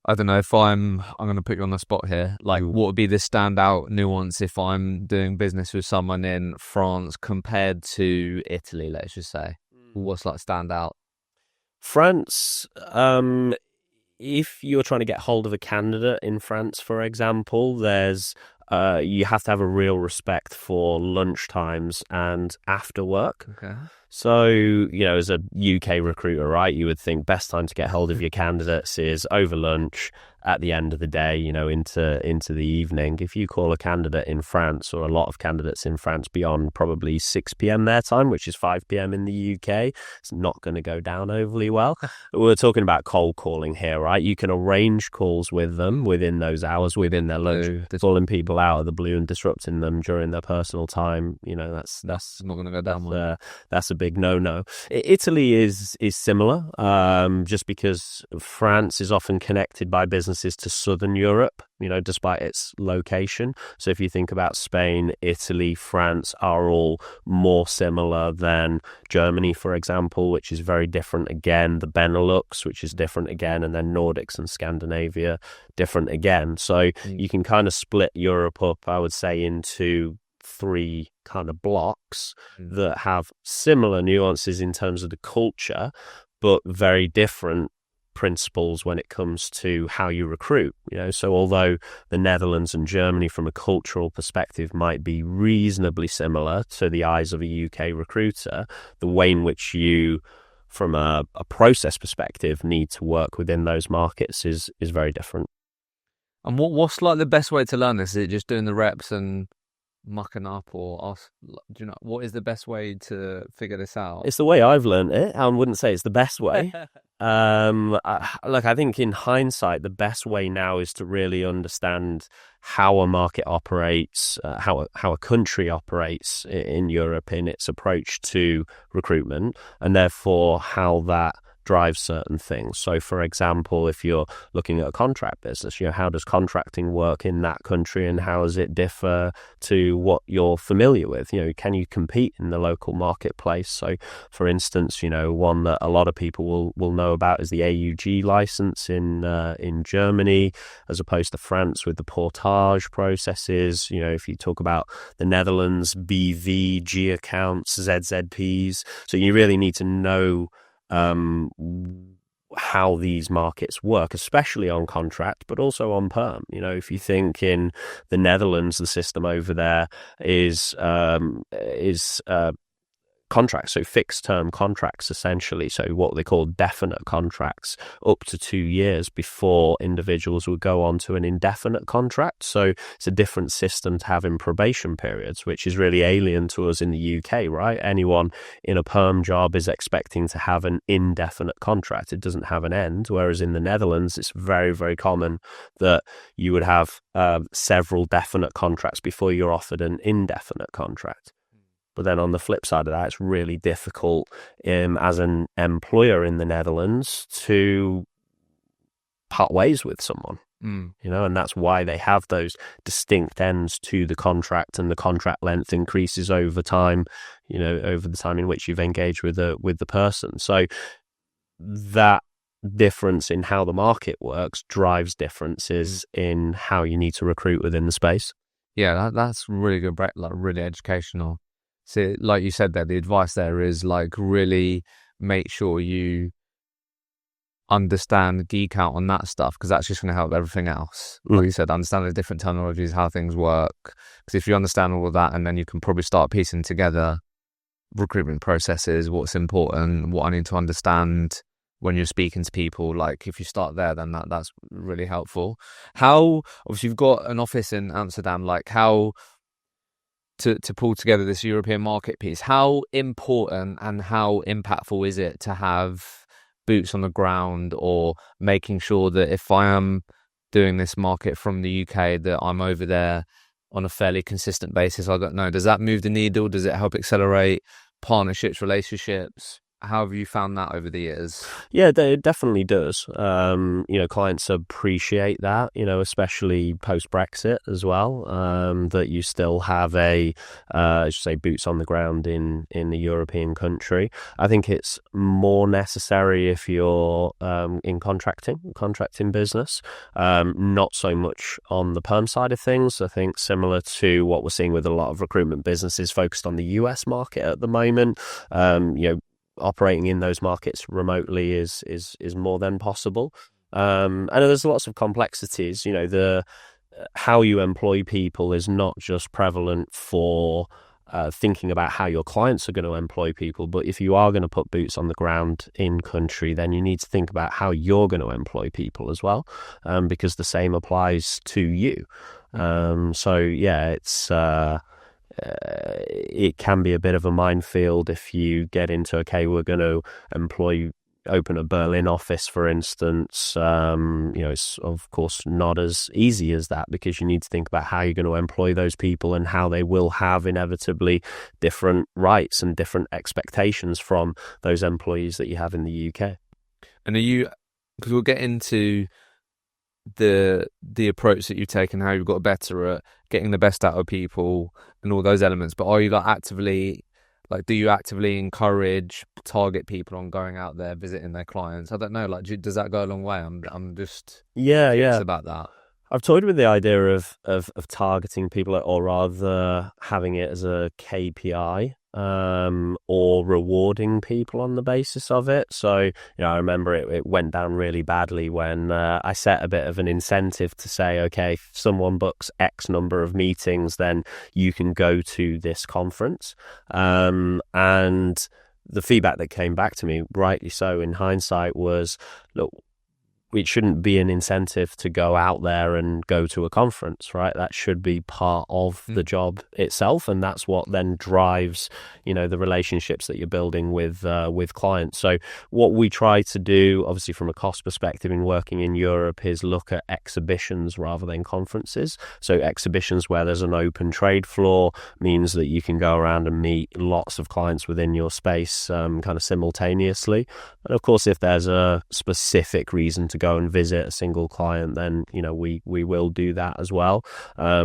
I don't know, if I'm going to put you on the spot here, what would be the standout nuance if I'm doing business with someone in France compared to Italy, let's just say? What's standout? France, if you're trying to get hold of a candidate in France, for example, there's you have to have a real respect for lunch times and after work. Okay. So, as a UK recruiter, right, you would think best time to get hold of your candidates is over lunch, at the end of the day, into the evening. If you call a candidate in France, or a lot of candidates in France, beyond probably 6 p.m. their time, which is 5 p.m. in the UK, it's not going to go down overly well. We're talking about cold calling here, right? You can arrange calls with them within those hours, within their lunch, calling people out of the blue and disrupting them during their personal time. That's not going to go down. That's a big no-no. Italy is similar, just because France is often connected by businesses to Southern Europe, despite its location. So if you think about Spain, Italy, France are all more similar than Germany, for example, which is very different again, the Benelux, which is different again, and then Nordics and Scandinavia, different again. So you can kind of split Europe up, I would say, into 3 kind of blocks that have similar nuances in terms of the culture, but very different principles when it comes to how you recruit. So although the Netherlands and Germany from a cultural perspective might be reasonably similar to the eyes of a UK recruiter, the way in which you, from a process perspective, need to work within those markets is very different. And what's the best way to learn this? Is it just doing the reps and mucking up, or what is the best way to figure this out? It's the way I've learned it. I wouldn't say it's the best way. I think in hindsight, the best way now is to really understand how a market operates, how a country operates in Europe in its approach to recruitment, and therefore how that drive certain things. So, for example, if you're looking at a contract business, how does contracting work in that country, and how does it differ to what you're familiar with? Can you compete in the local marketplace? So, for instance, one that a lot of people will know about is the AUG license in Germany, as opposed to France with the portage processes. If you talk about the Netherlands, BV, G accounts, ZZPs. So you really need to know how these markets work, especially on contract, but also on perm. If you think in the Netherlands, the system over there is contracts, so fixed term contracts essentially, so what they call definite contracts, up to 2 years before individuals would go on to an indefinite contract. So it's a different system to have in probation periods, which is really alien to us in the UK, right? Anyone in a perm job is expecting to have an indefinite contract. It doesn't have an end, whereas in the Netherlands it's very, very common that you would have several definite contracts before you're offered an indefinite contract. But then on the flip side of that, it's really difficult as an employer in the Netherlands to part ways with someone, and that's why they have those distinct ends to the contract, and the contract length increases over time, over the time in which you've engaged with the person. So that difference in how the market works drives differences in how you need to recruit within the space. Yeah, that's really good, like really educational. So, like you said there, the advice there is like really make sure you understand, geek out on that stuff, because that's just going to help everything else. Like you said, understand the different terminologies, how things work. Because if you understand all of that, and then you can probably start piecing together recruitment processes, what's important, what I need to understand when you're speaking to people. Like if you start there, then that's really helpful. How, obviously, you've got an office in Amsterdam. Like how to pull together this European market piece, how important and how impactful is it to have boots on the ground, or making sure that if I am doing this market from the UK, that I'm over there on a fairly consistent basis? I don't know. Does that move the needle? Does it help accelerate partnerships, relationships? How have you found that over the years? Yeah, it definitely does. Clients appreciate that, especially post-Brexit as well, that you still have boots on the ground in a European country. I think it's more necessary if you're in contracting business, not so much on the perm side of things. I think similar to what we're seeing with a lot of recruitment businesses focused on the US market at the moment, operating in those markets remotely is more than possible, and there's lots of complexities. The how you employ people is not just prevalent for thinking about how your clients are going to employ people, but if you are going to put boots on the ground in country, then you need to think about how you're going to employ people as well, because the same applies to you. It can be a bit of a minefield if you get into, okay, we're going to open a Berlin office, for instance. It's of course not as easy as that, because you need to think about how you're going to employ those people and how they will have inevitably different rights and different expectations from those employees that you have in the UK. And because we'll get into the approach that you've taken, how you've got better at getting the best out of people and all those elements, but are you do you actively encourage, target people on going out there, visiting their clients? I don't know, does that go a long way? I'm just curious about that. I've toyed with the idea of targeting people, or rather having it as a KPI, or rewarding people on the basis of it. So, I remember it went down really badly when I set a bit of an incentive to say, okay, if someone books X number of meetings, then you can go to this conference. And the feedback that came back to me, rightly so in hindsight, was, look, it shouldn't be an incentive to go out there and go to a conference, right? That should be part of the job itself, and that's what then drives, the relationships that you're building with clients. So what we try to do, obviously from a cost perspective in working in Europe, is look at exhibitions rather than conferences. So exhibitions where there's an open trade floor means that you can go around and meet lots of clients within your space kind of simultaneously. And of course, if there's a specific reason to to go and visit a single client, then, we will do that as well.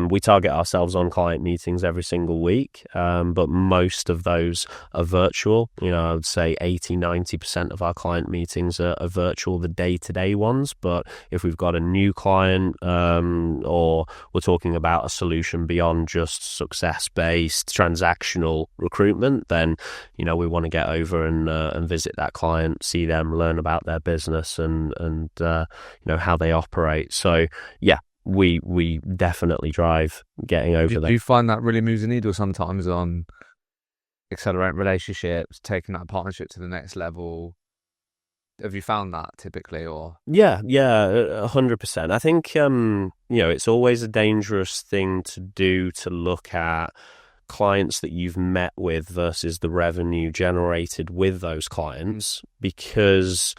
We target ourselves on client meetings every single week, but most of those are virtual. I would say 80-90% of our client meetings are virtual, the day-to-day ones. But if we've got a new client, or we're talking about a solution beyond just success-based transactional recruitment, then we want to get over and visit that client, see them, learn about their business and how they operate. So yeah, we definitely drive getting over there. Do you find that really moves the needle sometimes on accelerating relationships, taking that partnership to the next level? Have you found that typically, or? Yeah, 100%. I think it's always a dangerous thing to do, to look at clients that you've met with versus the revenue generated with those clients, because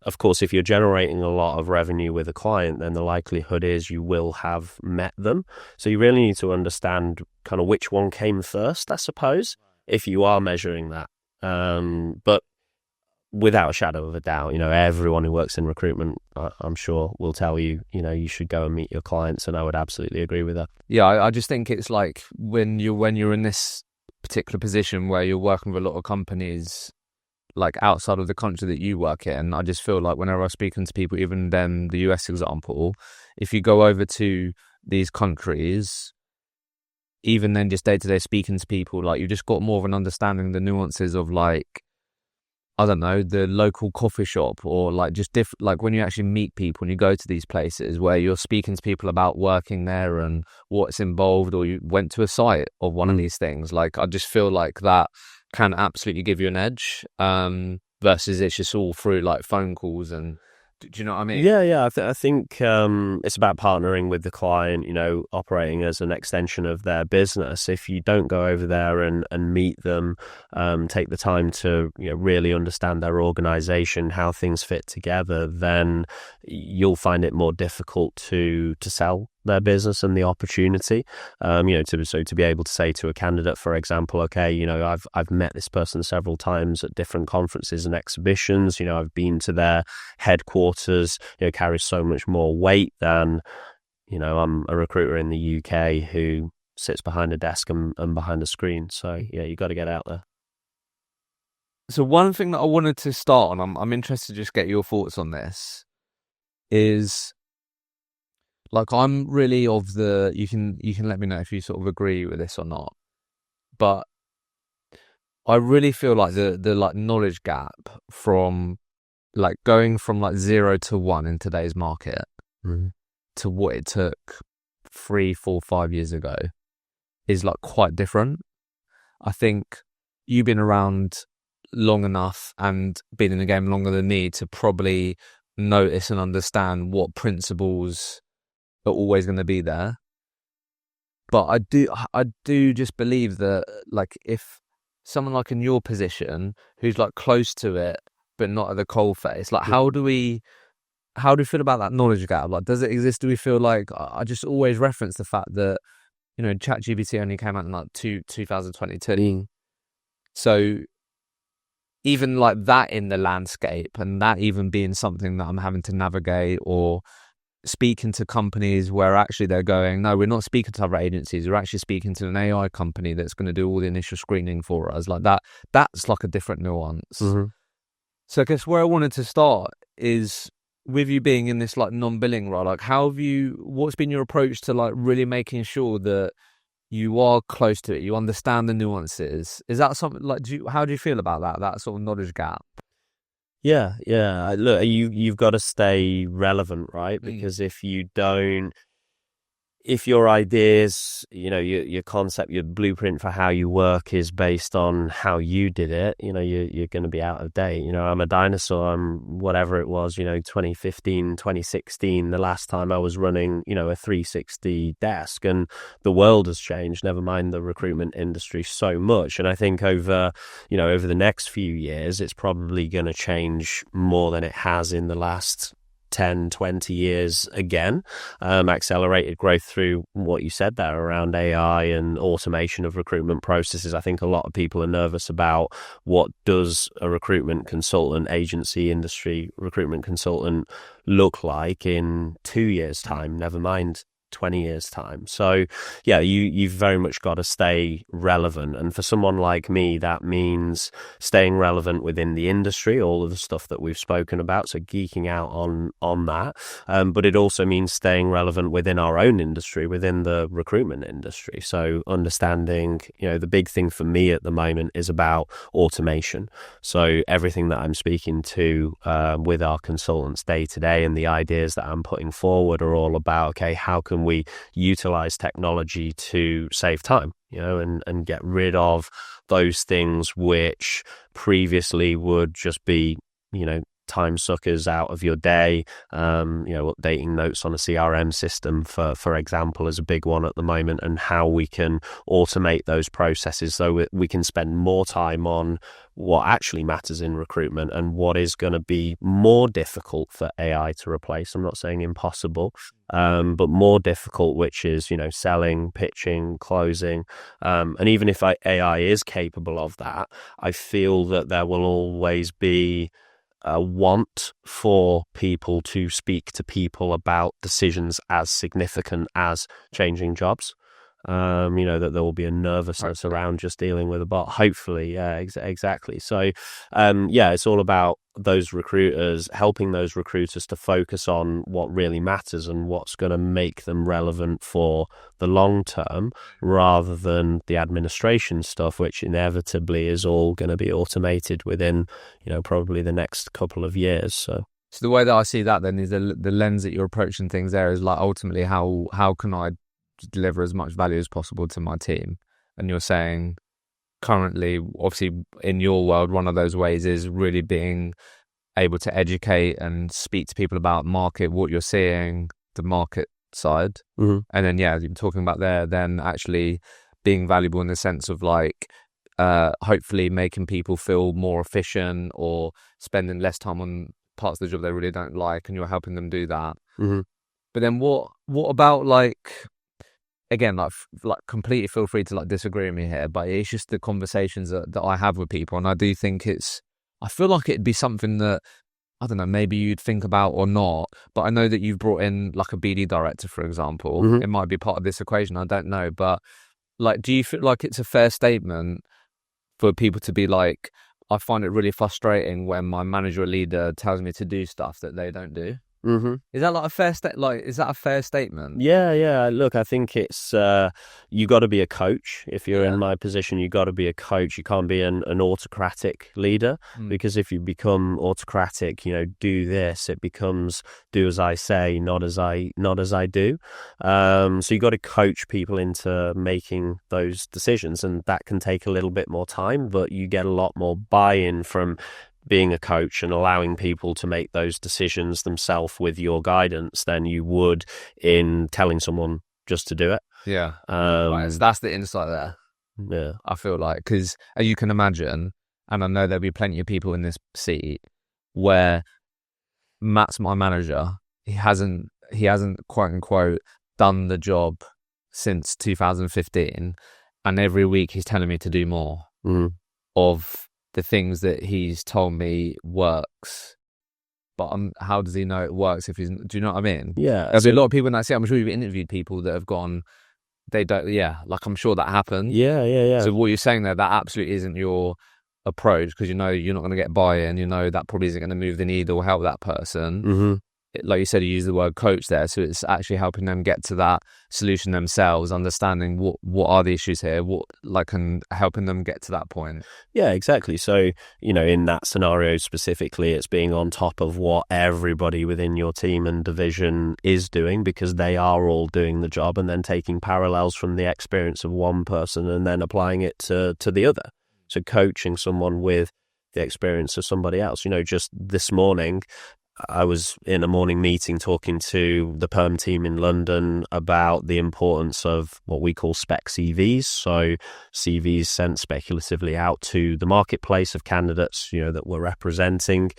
of course, if you're generating a lot of revenue with a client, then the likelihood is you will have met them. So you really need to understand kind of which one came first, I suppose, if you are measuring that. But without a shadow of a doubt, everyone who works in recruitment, I'm sure, will tell you, you should go and meet your clients, and I would absolutely agree with that. Yeah, I just think it's like when you're in this particular position where you're working with a lot of companies, like outside of the country that you work in, I just feel like whenever I'm speaking to people, even then the US example, if you go over to these countries, even then just day-to-day speaking to people, like you just got more of an understanding of the nuances of, like, I don't know, the local coffee shop, or like just different, like when you actually meet people and you go to these places where you're speaking to people about working there and what's involved, or you went to a site of one of these things. Like, I just feel like that can absolutely give you an edge, versus it's just all through like phone calls. And do you know what I mean? Yeah. I think it's about partnering with the client, operating as an extension of their business. If you don't go over there and meet them, take the time to really understand their organization, how things fit together, then you'll find it more difficult to sell their business and the opportunity. To be able to say to a candidate, for example, okay, I've met this person several times at different conferences and exhibitions. I've been to their headquarters. Carries so much more weight than I'm a recruiter in the UK who sits behind a desk and behind a screen. So yeah, you got to get out there. So one thing that I wanted to start on, I'm interested to just get your thoughts on this, is like, I'm really of the, you can let me know if you sort of agree with this or not, but I really feel like the like knowledge gap from like going from like 0 to 1 in today's market to what it took 3, 4, 5 years ago is like quite different. I think you've been around long enough and been in the game longer than me to probably notice and understand what principles are always going to be there. But I do just believe that, like, if someone like in your position who's like close to it but not at the coalface, like, how do we feel about that knowledge gap? Like, does it exist? Do we feel like, I just always reference the fact that ChatGPT only came out in like 2022, so even like that in the landscape, and that even being something that I'm having to navigate, or speaking to companies where actually they're going, no, we're not speaking to other agencies, we're actually speaking to an AI company that's going to do all the initial screening for us. Like that's like a different nuance. So I guess where I wanted to start is with you being in this like non-billing role, like what's been your approach to like really making sure that you are close to it, you understand the nuances? Is that something like, how do you feel about that sort of knowledge gap? Yeah. Look, you've got to stay relevant, right? Because if you don't, if your ideas, your concept, your blueprint for how you work is based on how you did it, you're going to be out of date. I'm a dinosaur. I'm whatever it was, 2015, 2016, the last time I was running, a 360 desk, and the world has changed, never mind the recruitment industry, so much. And I think over the next few years, it's probably going to change more than it has in the last 10, 20 years again. Accelerated growth through what you said there around AI and automation of recruitment processes. I think a lot of people are nervous about what does a recruitment consultant, agency, industry recruitment consultant look like in 2 years' time, never mind 20 years' time. So yeah, you've very much got to stay relevant. And for someone like me, that means staying relevant within the industry, all of the stuff that we've spoken about, so geeking out on that. But it also means staying relevant within our own industry, within the recruitment industry. So understanding, the big thing for me at the moment is about automation. So everything that I'm speaking to with our consultants day to day, and the ideas that I'm putting forward are all about, okay, how can we utilize technology to save time, and get rid of those things which previously would just be, time suckers out of your day. Updating notes on a CRM system, for example, is a big one at the moment, and how we can automate those processes so we can spend more time on what actually matters in recruitment and what is going to be more difficult for AI to replace. I'm not saying impossible, but more difficult, which is, selling, pitching, closing. And even if AI is capable of that, I feel that there will always be a want for people to speak to people about decisions as significant as changing jobs. That there will be a nervousness around just dealing with a bot. Hopefully, yeah, exactly. So, it's all about those recruiters, helping those recruiters to focus on what really matters and what's going to make them relevant for the long term, rather than the administration stuff, which inevitably is all going to be automated within, probably the next couple of years. So the way that I see that then is the lens that you're approaching things there is like, ultimately, how can I deliver as much value as possible to my team? And you're saying currently, obviously in your world, one of those ways is really being able to educate and speak to people about market, what you're seeing, the market side. Mm-hmm. And then you're talking about then actually being valuable in the sense of like hopefully making people feel more efficient or spending less time on parts of the job they really don't like, and you're helping them do that. Mm-hmm. But then what about like, again, like completely feel free to like disagree with me here, but it's just the conversations that I have with people. And I do think I feel like it'd be something that, I don't know, maybe you'd think about or not, but I know that you've brought in like a BD director, for example. Mm-hmm. It might be part of this equation, I don't know. But like, do you feel like it's a fair statement for people to be like, I find it really frustrating when my manager or leader tells me to do stuff that they don't do? Mm-hmm. Is that like a fair is that a fair statement? Yeah. Look, I think it's you got to be a coach. If you're in my position, you got to be a coach. You can't be an autocratic leader, because if you become autocratic, do this, it becomes do as I say, not as I do. So you got to coach people into making those decisions, and that can take a little bit more time, but you get a lot more buy-in from being a coach and allowing people to make those decisions themselves with your guidance than you would in telling someone just to do it. Yeah. Right, so that's the insight there. Yeah. I feel like, because as you can imagine, and I know there'll be plenty of people in this seat where Matt's my manager, he hasn't quote unquote done the job since 2015, and every week he's telling me to do more of the things that he's told me works, but how does he know it works if he's? Do you know what I mean? Yeah, there's a lot of people in that. I'm sure you've interviewed people that have gone, they don't. Yeah, like I'm sure that happened. Yeah. So what you're saying there, that absolutely isn't your approach, because you're not going to get buy-in. That probably isn't going to move the needle or help that person. Mm-hmm. Like you said, you use the word coach there, so it's actually helping them get to that solution themselves, understanding what are the issues here, and helping them get to that point. Yeah, exactly. So, in that scenario specifically, it's being on top of what everybody within your team and division is doing, because they are all doing the job, and then taking parallels from the experience of one person and then applying it to the other. So coaching someone with the experience of somebody else. Just this morning, I was in a morning meeting talking to the perm team in London about the importance of what we call spec CVs. So CVs sent speculatively out to the marketplace of candidates, that we're representing,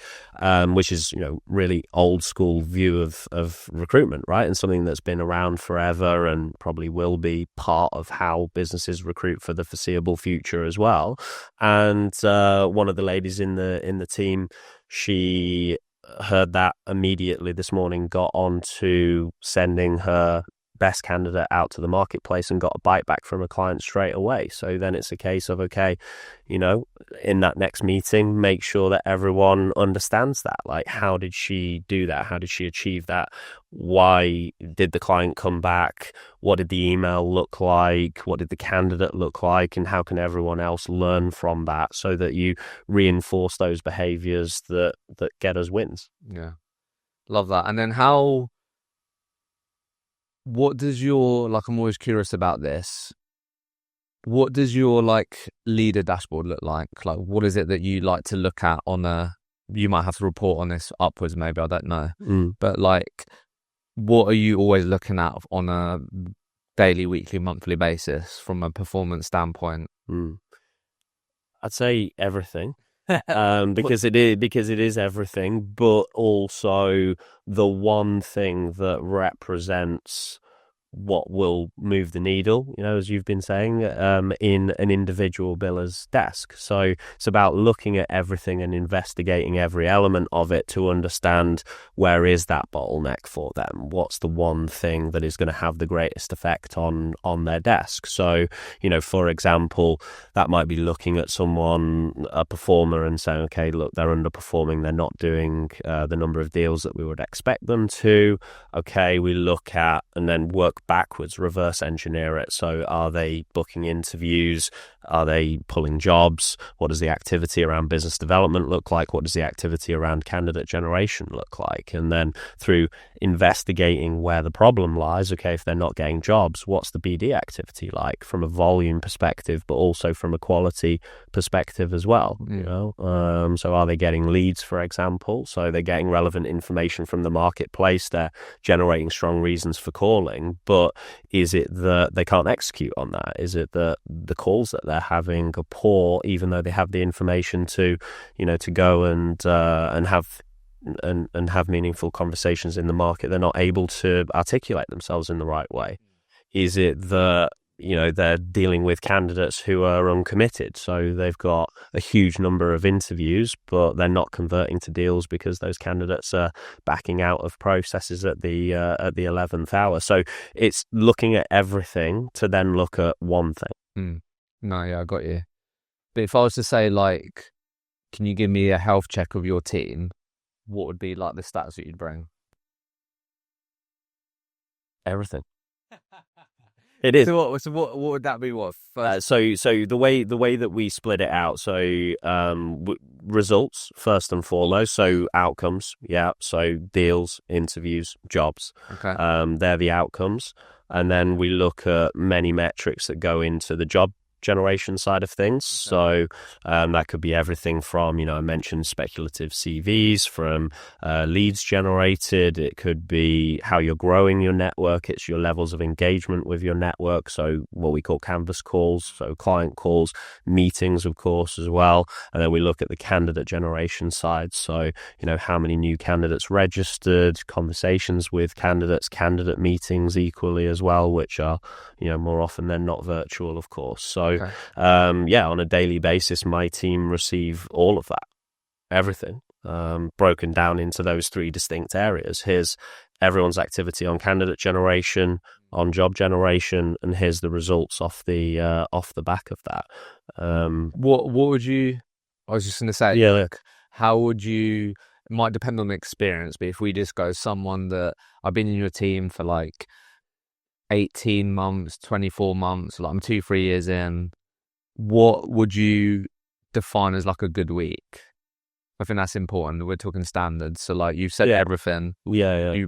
which is, really old school view of recruitment, right? And something that's been around forever and probably will be part of how businesses recruit for the foreseeable future as well. And one of the ladies in the team, she heard that immediately this morning, got on to sending her best candidate out to the marketplace and got a bite back from a client straight away. So then it's a case of, okay, in that next meeting, make sure that everyone understands that. Like, how did she do that? How did she achieve that? Why did the client come back? What did the email look like? What did the candidate look like? And how can everyone else learn from that so that you reinforce those behaviors that get us wins? Yeah. Love that. And then what does your, I'm always curious about this. What does your leader dashboard look like? Like, what is it that you like to look at you might have to report on this upwards, maybe, I don't know. But what are you always looking at on a daily, weekly, monthly basis from a performance standpoint? I'd say everything. Because it is everything, but also the one thing that represents what will move the needle, as you've been saying, in an individual biller's desk. So it's about looking at everything and investigating every element of it to understand where is that bottleneck for them. What's the one thing that is going to have the greatest effect on their desk? So, for example, that might be looking at a performer, and saying, okay, look, they're underperforming. They're not doing the number of deals that we would expect them to. Okay, we look at and then work backwards, reverse engineer it. So are they booking interviews? Are they pulling jobs? What does the activity around business development look like? What does the activity around candidate generation look like? And then through investigating where the problem lies, okay, if they're not getting jobs, what's the BD activity like from a volume perspective, but also from a quality perspective as well? So are they getting leads, for example? So they're getting relevant information from the marketplace. They're generating strong reasons for calling, but is it that they can't execute on that? Is it that the calls that they're having are poor, even though they have the information to go and have meaningful conversations in the market? They're not able to articulate themselves in the right way. Is it that they're dealing with candidates who are uncommitted, so they've got a huge number of interviews, but they're not converting to deals because those candidates are backing out of processes at the 11th hour? So it's looking at everything to then look at one thing. No, yeah, I got you. But if I was to say, can you give me a health check of your team, what would be the stats that you'd bring? Everything. It is. So what would that be? What? So the way that we split it out. So results first and foremost. So outcomes. Yeah. So deals, interviews, jobs. Okay. They're the outcomes, and then we look at many metrics that go into the job generation side of things. So that could be everything from, I mentioned speculative CVs, from leads generated. It could be how you're growing your network. It's your levels of engagement with your network. So what we call canvas calls, so client calls, meetings, of course, as well. And then we look at the candidate generation side. So, how many new candidates registered, conversations with candidates, candidate meetings equally as well, which are, more often than not virtual, of course. So, okay. On a daily basis, my team receive all of that, everything, broken down into those three distinct areas. Here's everyone's activity on candidate generation, on job generation, and here's the results off the back of that. What would you? I was just going to say, look, how would you? It might depend on the experience, but if we just go someone that I've been in your team for 18 months, 24 months, I'm 2-3 years in, what would you define as a good week? I think that's important. We're talking standards. So you've said everything. Yeah.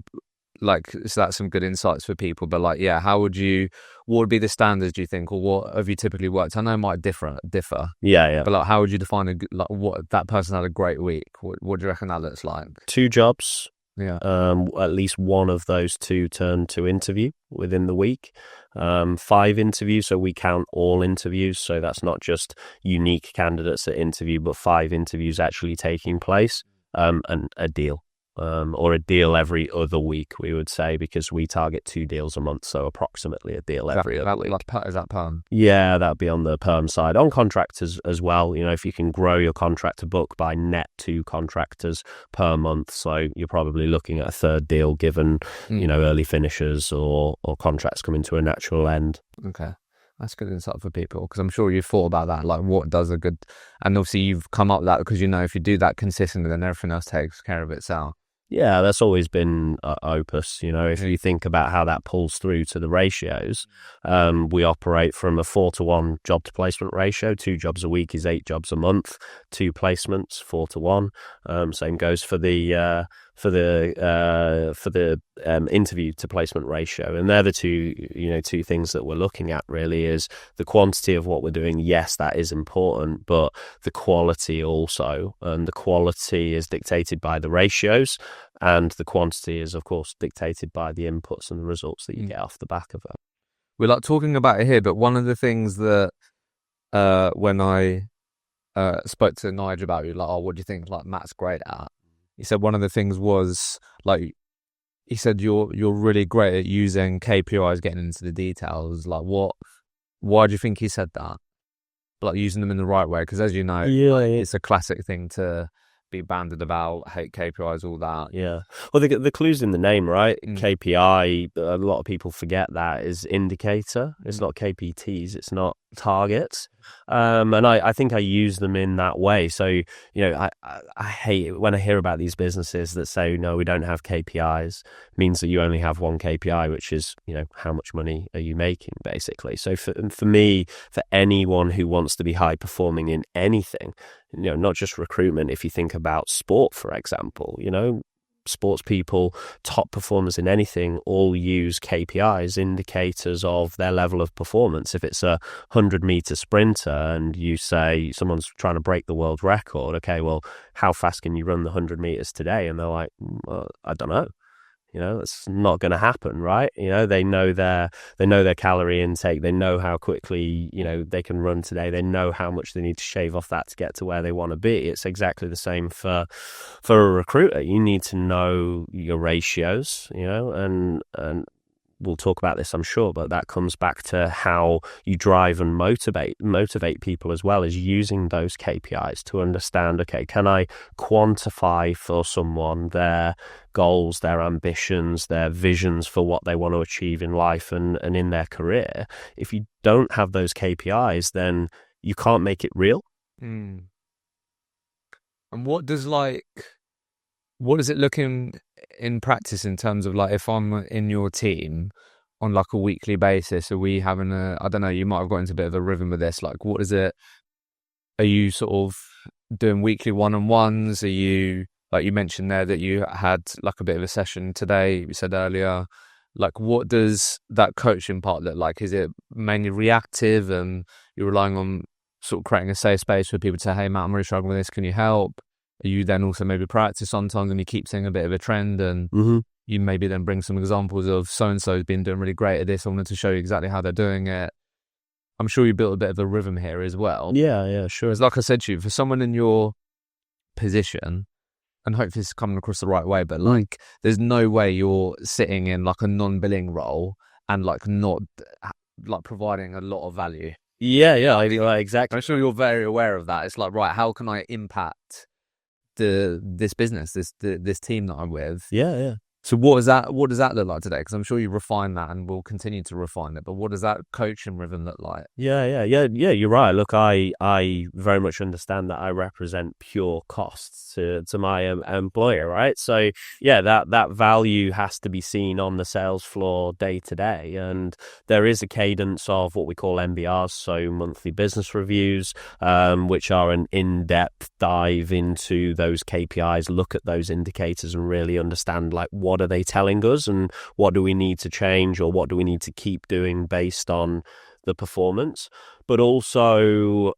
like, so that's some good insights for people. But like, yeah, what would be the standards, do you think, or what have you typically worked? I know it might differ. Yeah. But like, how would you define what that person had a great week? What do you reckon that looks like? 2 jobs. Yeah. At least one of those 2 turned to interview within the week. 5 interviews, so we count all interviews. So that's not just unique candidates that interview, but 5 interviews actually taking place, and a deal. Or a deal every other week, we would say, because we target 2 deals a month, so approximately a deal every other week. Is that perm? Yeah, that'd be on the perm side. On contractors as well, if you can grow your contractor book by net 2 contractors per month, so you're probably looking at a 3rd deal given, early finishers or contracts coming to a natural end. Okay. That's good insight for people, because I'm sure you've thought about that, like what does a good, and obviously you've come up with that because if you do that consistently, then everything else takes care of itself. Yeah, that's always been Opus. If you think about how that pulls through to the ratios, we operate from a 4-to-1 job to placement ratio. 2 jobs a week is 8 jobs a month. 2 placements, 4-to-1. Same goes for the interview to placement ratio, and they're the two things that we're looking at. Really, is the quantity of what we're doing. Yes, that is important, but the quality also, and the quality is dictated by the ratios, and the quantity is, of course, dictated by the inputs and the results that you get off the back of it. We're like talking about it here, but one of the things that when I spoke to Nigel about you, like, oh, what do you think? Like, Matt's great at. He said one of the things was, like, he said you're really great at using KPIs, getting into the details. Like, why do you think he said that? Like, using them in the right way? Because as you know, it's a classic thing to be banded about, hate KPIs, all that. Yeah. Well, the clue's in the name, right? KPI, a lot of people forget that is indicator. It's not KPTs. It's not targets. And I think I use them in that way. So, I hate it when I hear about these businesses that say, no, we don't have KPIs. It means that you only have one KPI, which is, how much money are you making, basically. So for me, for anyone who wants to be high performing in anything, not just recruitment, if you think about sport, for example, sports people, top performers in anything, all use KPIs, indicators of their level of performance. If it's a 100-meter sprinter and you say someone's trying to break the world record, okay, well, how fast can you run the 100 meters today? And they're like, well, I don't know. It's not going to happen, right? They know their calorie intake. They know how quickly, they can run today. They know how much they need to shave off that to get to where they want to be. It's exactly the same for a recruiter. You need to know your ratios, and we'll talk about this, I'm sure, but that comes back to how you drive and motivate people, as well as using those KPIs to understand, okay, can I quantify for someone their goals, their ambitions, their visions for what they want to achieve in life and in their career? If you don't have those KPIs, then you can't make it real. And what does it look in practice in terms of, like, if I'm in your team on like a weekly basis, are we having I don't know, you might have got into a bit of a rhythm with this, like, what is it? Are you sort of doing weekly one-on-ones? Are you, like you mentioned there that you had like a bit of a session today, you said earlier, like, what does that coaching part look like? Is it mainly reactive and you're relying on sort of creating a safe space for people to say, hey Matt, I'm really struggling with this, can you help? Are you then also maybe proactive sometimes and you keep seeing a bit of a trend and you maybe then bring some examples of so-and-so's been doing really great at this, I wanted to show you exactly how they're doing it. I'm sure you built a bit of a rhythm here as well. Yeah, sure. It's like I said to you, for someone in your position, and hopefully it's coming across the right way, but like, there's no way you're sitting in like a non-billing role and like not like providing a lot of value. Yeah, exactly. I'm sure you're very aware of that. It's like, right, how can I impact this business, this team that I'm with? Yeah. So what does that look like today? Because I'm sure you refine that and will continue to refine it. But what does that coaching rhythm look like? Yeah. You're right. Look, I very much understand that I represent pure costs to my employer, right? So yeah, that value has to be seen on the sales floor day to day, and there is a cadence of what we call MBRs, so monthly business reviews, which are an in-depth dive into those KPIs, look at those indicators, and really understand like what what are they telling us and what do we need to change or what do we need to keep doing based on the performance, but also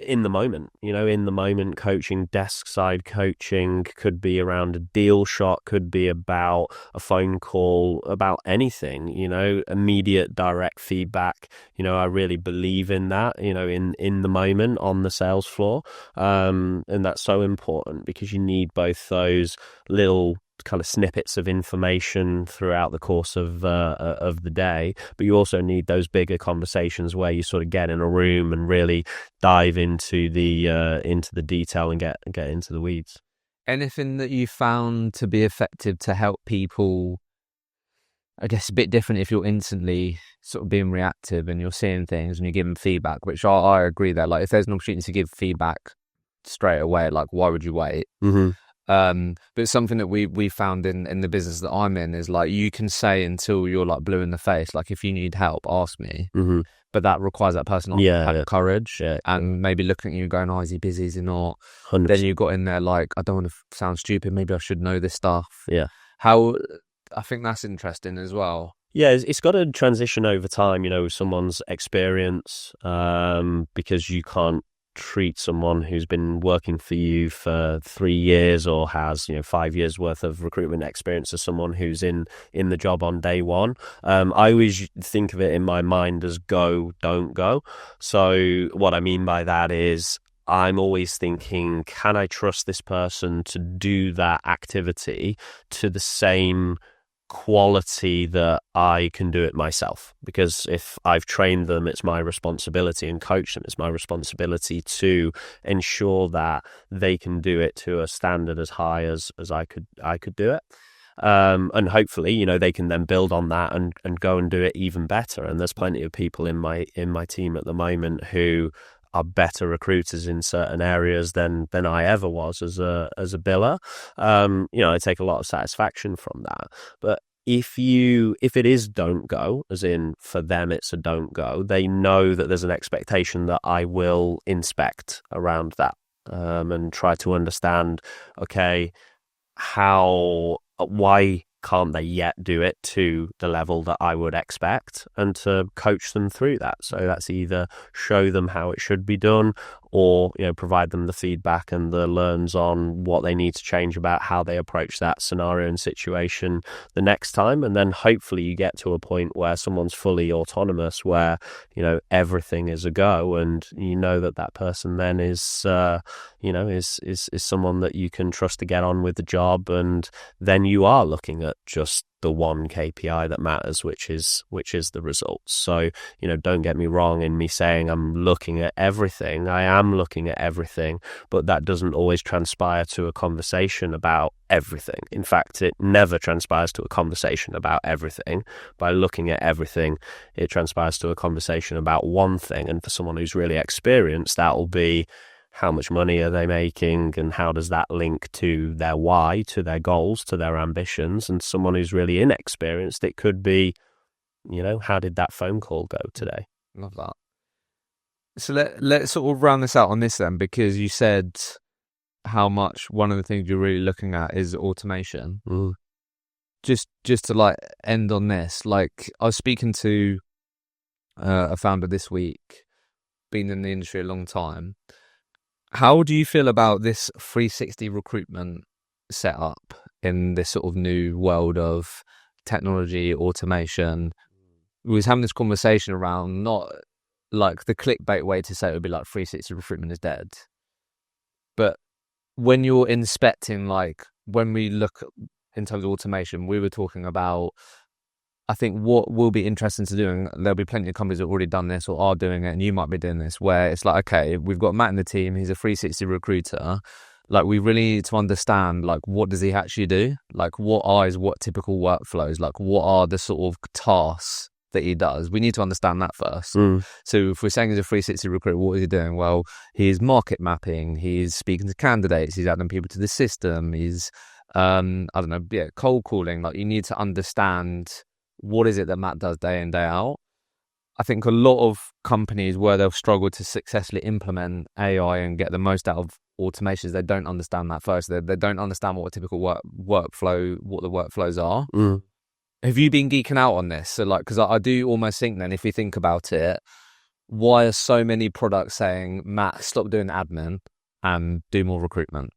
in the moment coaching, desk side coaching could be around a deal shot, could be about a phone call, about anything, immediate direct feedback. I really believe in that, in the moment on the sales floor. And that's so important because you need both those little kind of snippets of information throughout the course of the day, but you also need those bigger conversations where you sort of get in a room and really dive into the detail and get into the weeds. Anything that you found to be effective to help people? I guess a bit different if you're instantly sort of being reactive and you're seeing things and you're giving feedback, which I agree that, like, if there's an opportunity to give feedback straight away, like, why would you wait? Mm-hmm. But something that we found in the business that I'm in is, like, you can say until you're like blue in the face, like, if you need help, ask me. Mm-hmm. But that requires that person to have courage and maybe looking at you going, oh, is he busy, is he not? 100%. Then you got in there like, I don't want to sound stupid, maybe I should know this stuff. Yeah. I think that's interesting as well. Yeah, it's got to transition over time, with someone's experience, because you can't treat someone who's been working for you for 3 years or has 5 years worth of recruitment experience as someone who's in the job on day one. I always think of it in my mind as go, don't go. So what I mean by that is I'm always thinking, can I trust this person to do that activity to the same quality that I can do it myself? Because if I've trained them, it's my responsibility, and coached them, it's my responsibility to ensure that they can do it to a standard as high as I could do it. And hopefully, they can then build on that and go and do it even better. And there's plenty of people in my team at the moment who are better recruiters in certain areas than I ever was as a biller. I take a lot of satisfaction from that. But if it is don't go, as in for them it's a don't go, they know that there's an expectation that I will inspect around that, and try to understand, okay, why can't they yet do it to the level that I would expect, and to coach them through that. So that's either show them how it should be done, or provide them the feedback and the learns on what they need to change about how they approach that scenario and situation the next time. And then hopefully you get to a point where someone's fully autonomous, where everything is a go, and that person then is someone that you can trust to get on with the job. And then you are looking at just the one KPI that matters, which is the results. So, don't get me wrong in me saying I'm looking at everything. I am looking at everything, but that doesn't always transpire to a conversation about everything. In fact, it never transpires to a conversation about everything. By looking at everything, it transpires to a conversation about one thing. And for someone who's really experienced, that will be, how much money are they making, and how does that link to their why, to their goals, to their ambitions? And someone who's really inexperienced, it could be, how did that phone call go today? Love that. So let's sort of round this out on this then, because you said how much one of the things you're really looking at is automation. Just to like end on this, like I was speaking to a founder this week, been in the industry a long time. How do you feel about this 360 recruitment setup in this sort of new world of technology, automation? We was having this conversation around, not like the clickbait way to say it would be like 360 recruitment is dead. But when you're inspecting, like when we look in terms of automation, we were talking about, I think what will be interesting to do, and there'll be plenty of companies that have already done this or are doing it, and you might be doing this, where it's like, okay, we've got Matt in the team, he's a 360 recruiter. Like, we really need to understand, like, what does he actually do? Like, what typical workflows? Like, what are the sort of tasks that he does? We need to understand that first. So if we're saying he's a 360 recruiter, what is he doing? Well, he's market mapping, he's speaking to candidates, he's adding people to the system, he's, cold calling. Like, you need to understand, what is it that Matt does day in, day out? I think a lot of companies where they'll struggle to successfully implement AI and get the most out of automations, they don't understand that first. They don't understand what a typical workflow, what the workflows are. Have you been geeking out on this? So like, because I do almost think then, if you think about it, why are so many products saying, Matt, stop doing admin and do more recruitment?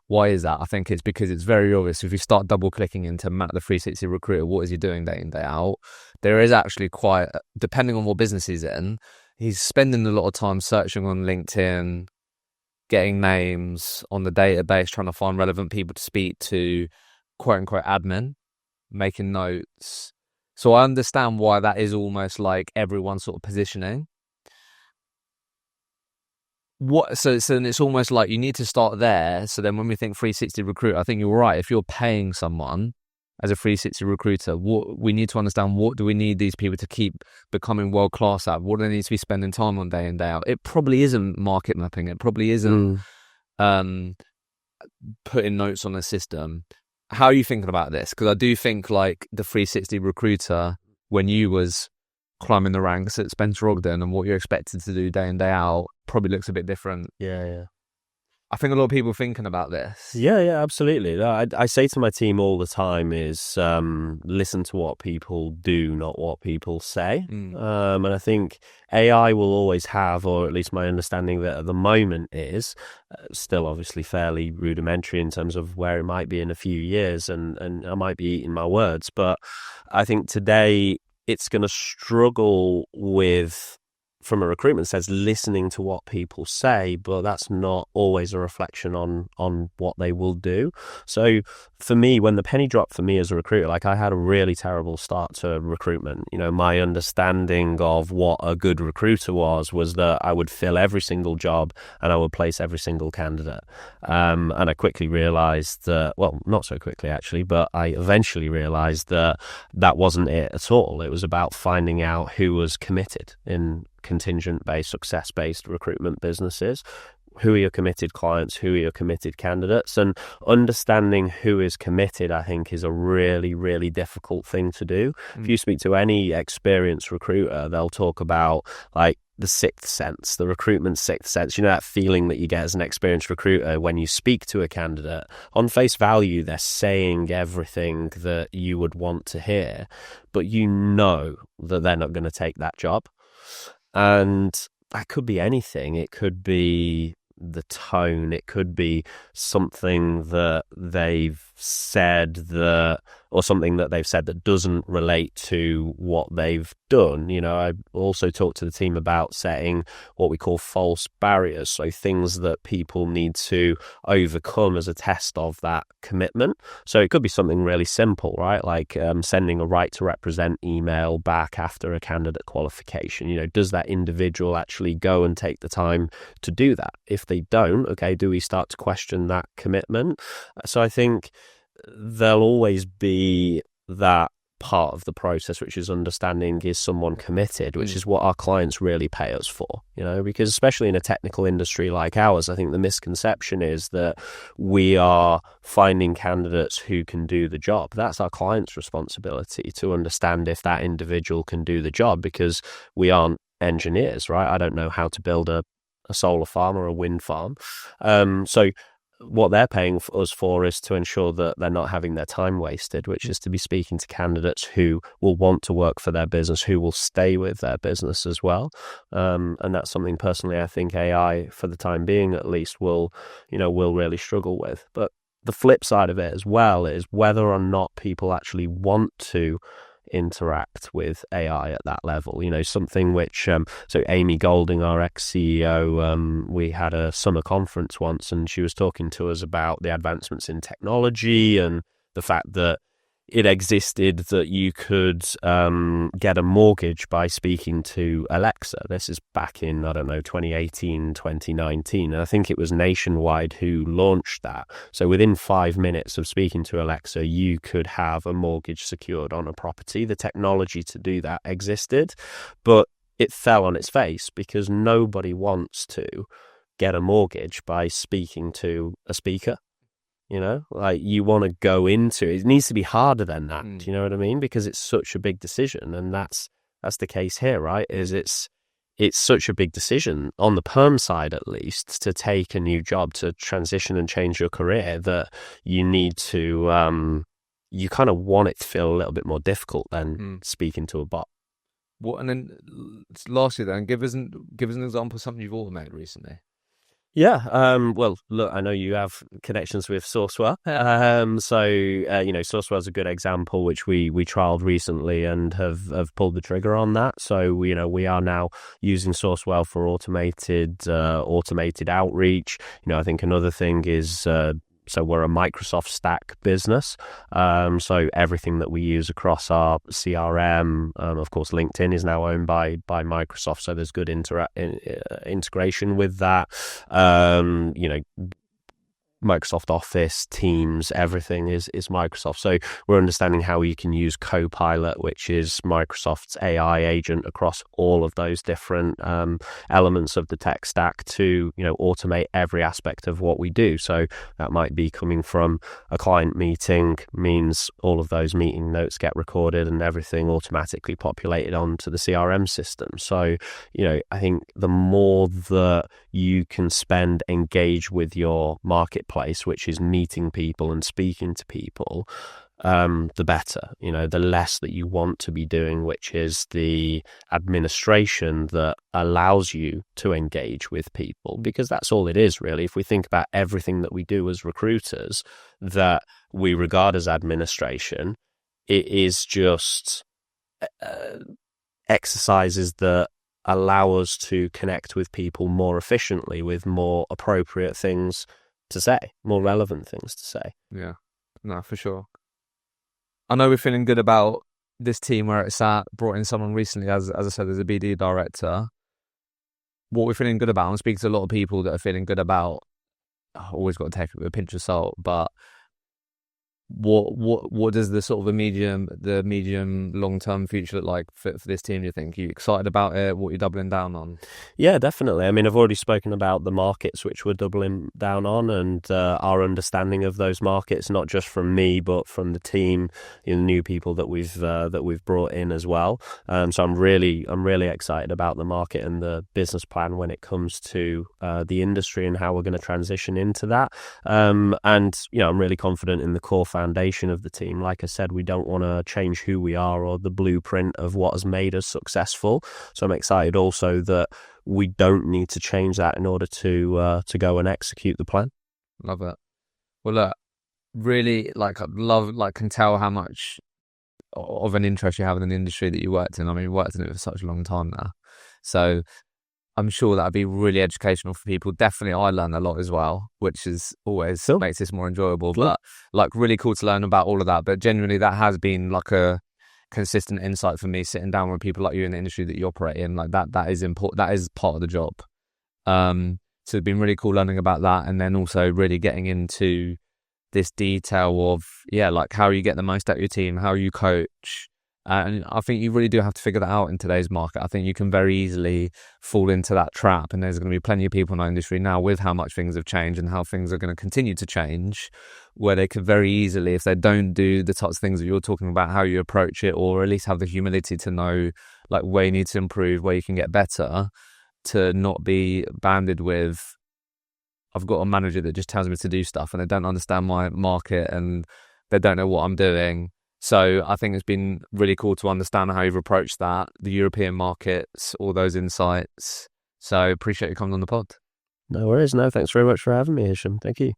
Why is that? I think it's because it's very obvious. If you start double clicking into Matt the 360 recruiter, what is he doing day in, day out? There is actually quite, depending on what business he's in, he's spending a lot of time searching on LinkedIn, getting names on the database, trying to find relevant people to speak to, quote unquote admin, making notes. So I understand why that is almost like everyone's sort of positioning. So it's almost like you need to start there. So then when we think 360 recruiter, I think you're right. If you're paying someone as a 360 recruiter, what we need to understand, what do we need these people to keep becoming world class at? What do they need to be spending time on day in, day out? It probably isn't market mapping. It probably isn't putting notes on a system. How are you thinking about this? Because I do think like the 360 recruiter, when you was climbing the ranks at Spencer Ogden and what you're expected to do day in, day out, probably looks a bit different. Yeah. I think a lot of people are thinking about this. Yeah, absolutely. I say to my team all the time is listen to what people do, not what people say. And I think AI will always have, or at least my understanding that at the moment is, still obviously fairly rudimentary in terms of where it might be in a few years, and I might be eating my words, but I think today it's going to struggle with, from a recruitment sense, listening to what people say, but that's not always a reflection on what they will do. So for me, when the penny dropped for me as a recruiter, like I had a really terrible start to recruitment. You know, my understanding of what a good recruiter was that I would fill every single job and I would place every single candidate. And I quickly realized that, well, not so quickly actually, but I eventually realized that that wasn't it at all. It was about finding out who was committed in contingent-based, success-based recruitment businesses. Who are your committed clients? Who are your committed candidates? And understanding who is committed, I think, is a really, really difficult thing to do. If you speak to any experienced recruiter, they'll talk about like the sixth sense, the recruitment sixth sense. You know, that feeling that you get as an experienced recruiter when you speak to a candidate. On face value, they're saying everything that you would want to hear, but you know that they're not going to take that job. And that could be anything. It could be the tone. It could be something that they've said that, or something that they've said that doesn't relate to what they've done. You know, I also talked to the team about setting what we call false barriers. So things that people need to overcome as a test of that commitment. So it could be something really simple, right? Like sending a right to represent email back after a candidate qualification. You know, does that individual actually go and take the time to do that? If they don't, okay, do we start to question that commitment? So I think there'll always be that part of the process, which is understanding, is someone committed, which is what our clients really pay us for, you know, because especially in a technical industry like ours, I think the misconception is that we are finding candidates who can do the job. That's our client's responsibility to understand if that individual can do the job, because we aren't engineers, right? I don't know how to build a solar farm or a wind farm. So what they're paying us for is to ensure that they're not having their time wasted, which is to be speaking to candidates who will want to work for their business, who will stay with their business as well. And that's something personally I think AI, for the time being at least, will really struggle with. But the flip side of it as well is whether or not people actually want to interact with AI at that level. You know, something which so Amy Golding, our ex-CEO, we had a summer conference once and she was talking to us about the advancements in technology and the fact that it existed that you could get a mortgage by speaking to Alexa. This is back in, 2018, 2019. And I think it was Nationwide who launched that. So within 5 minutes of speaking to Alexa, you could have a mortgage secured on a property. The technology to do that existed, but it fell on its face because nobody wants to get a mortgage by speaking to a speaker. You know, like you want to go into it. It needs to be harder than that. Do you know what I mean? Because it's such a big decision, and that's the case here, right? Is it's it's such a big decision on the perm side, at least, to take a new job, to transition and change your career, that you need to, you kind of want it to feel a little bit more difficult than speaking to a bot. What, and then lastly, then give us an example of something you've automated recently. Yeah. Well, look, I know you have connections with Sourcewell. Sourcewell is a good example, which we trialed recently and have pulled the trigger on that. So, we are now using Sourcewell for automated outreach. I think another thing is, so we're a Microsoft stack business. So everything that we use across our CRM, of course, LinkedIn is now owned by Microsoft. So there's good integration with that. Microsoft Office, Teams, everything is Microsoft. So we're understanding how you can use Copilot, which is Microsoft's AI agent, across all of those different elements of the tech stack to, automate every aspect of what we do. So that might be coming from a client meeting, means all of those meeting notes get recorded and everything automatically populated onto the CRM system. So, I think the more that you can engage with your marketplace, which is meeting people and speaking to people, the better. The less that you want to be doing, which is the administration that allows you to engage with people, because that's all it is, really. If we think about everything that we do as recruiters that we regard as administration, it is just exercises that allow us to connect with people more efficiently, with more appropriate things to say, more relevant things to say. Yeah, no, for sure. I know we're feeling good about this team where it's at. Brought in someone recently, as I said, as a BD director. What we're feeling good about, I'm speaking to a lot of people that are feeling good about. Always got to take it with a pinch of salt, but what does the sort of the medium long-term future look like for this team, do you think? Are you excited about it? What are you doubling down on? Yeah, definitely. I mean, I've already spoken about the markets which we're doubling down on, and our understanding of those markets, not just from me but from the team, new people that we've brought in as well. So I'm really excited about the market and the business plan when it comes to the industry and how we're going to transition into that. And I'm really confident in the core foundation of the team. Like I said, we don't want to change who we are or the blueprint of what has made us successful. So I'm excited also that we don't need to change that in order to go and execute the plan. Love it. Well, look, really, can tell how much of an interest you have in the industry that you worked in. I mean, you worked in it for such a long time now. So I'm sure that'd be really educational for people. Definitely, I learned a lot as well, which is always makes this more enjoyable. But really cool to learn about all of that. But genuinely, that has been like a consistent insight for me, sitting down with people like you in the industry that you operate in. Like that is important. That is part of the job. So it's been really cool learning about that, and then also really getting into this detail of how you get the most out of your team, how you coach. And I think you really do have to figure that out in today's market. I think you can very easily fall into that trap, and there's going to be plenty of people in our industry now, with how much things have changed and how things are going to continue to change, where they could very easily, if they don't do the types of things that you're talking about, how you approach it, or at least have the humility to know where you need to improve, where you can get better, to not be banded with, I've got a manager that just tells me to do stuff and they don't understand my market and they don't know what I'm doing. So I think it's been really cool to understand how you've approached that, the European markets, all those insights. So appreciate you coming on the pod. No worries. No, thanks very much for having me, Hisham. Thank you.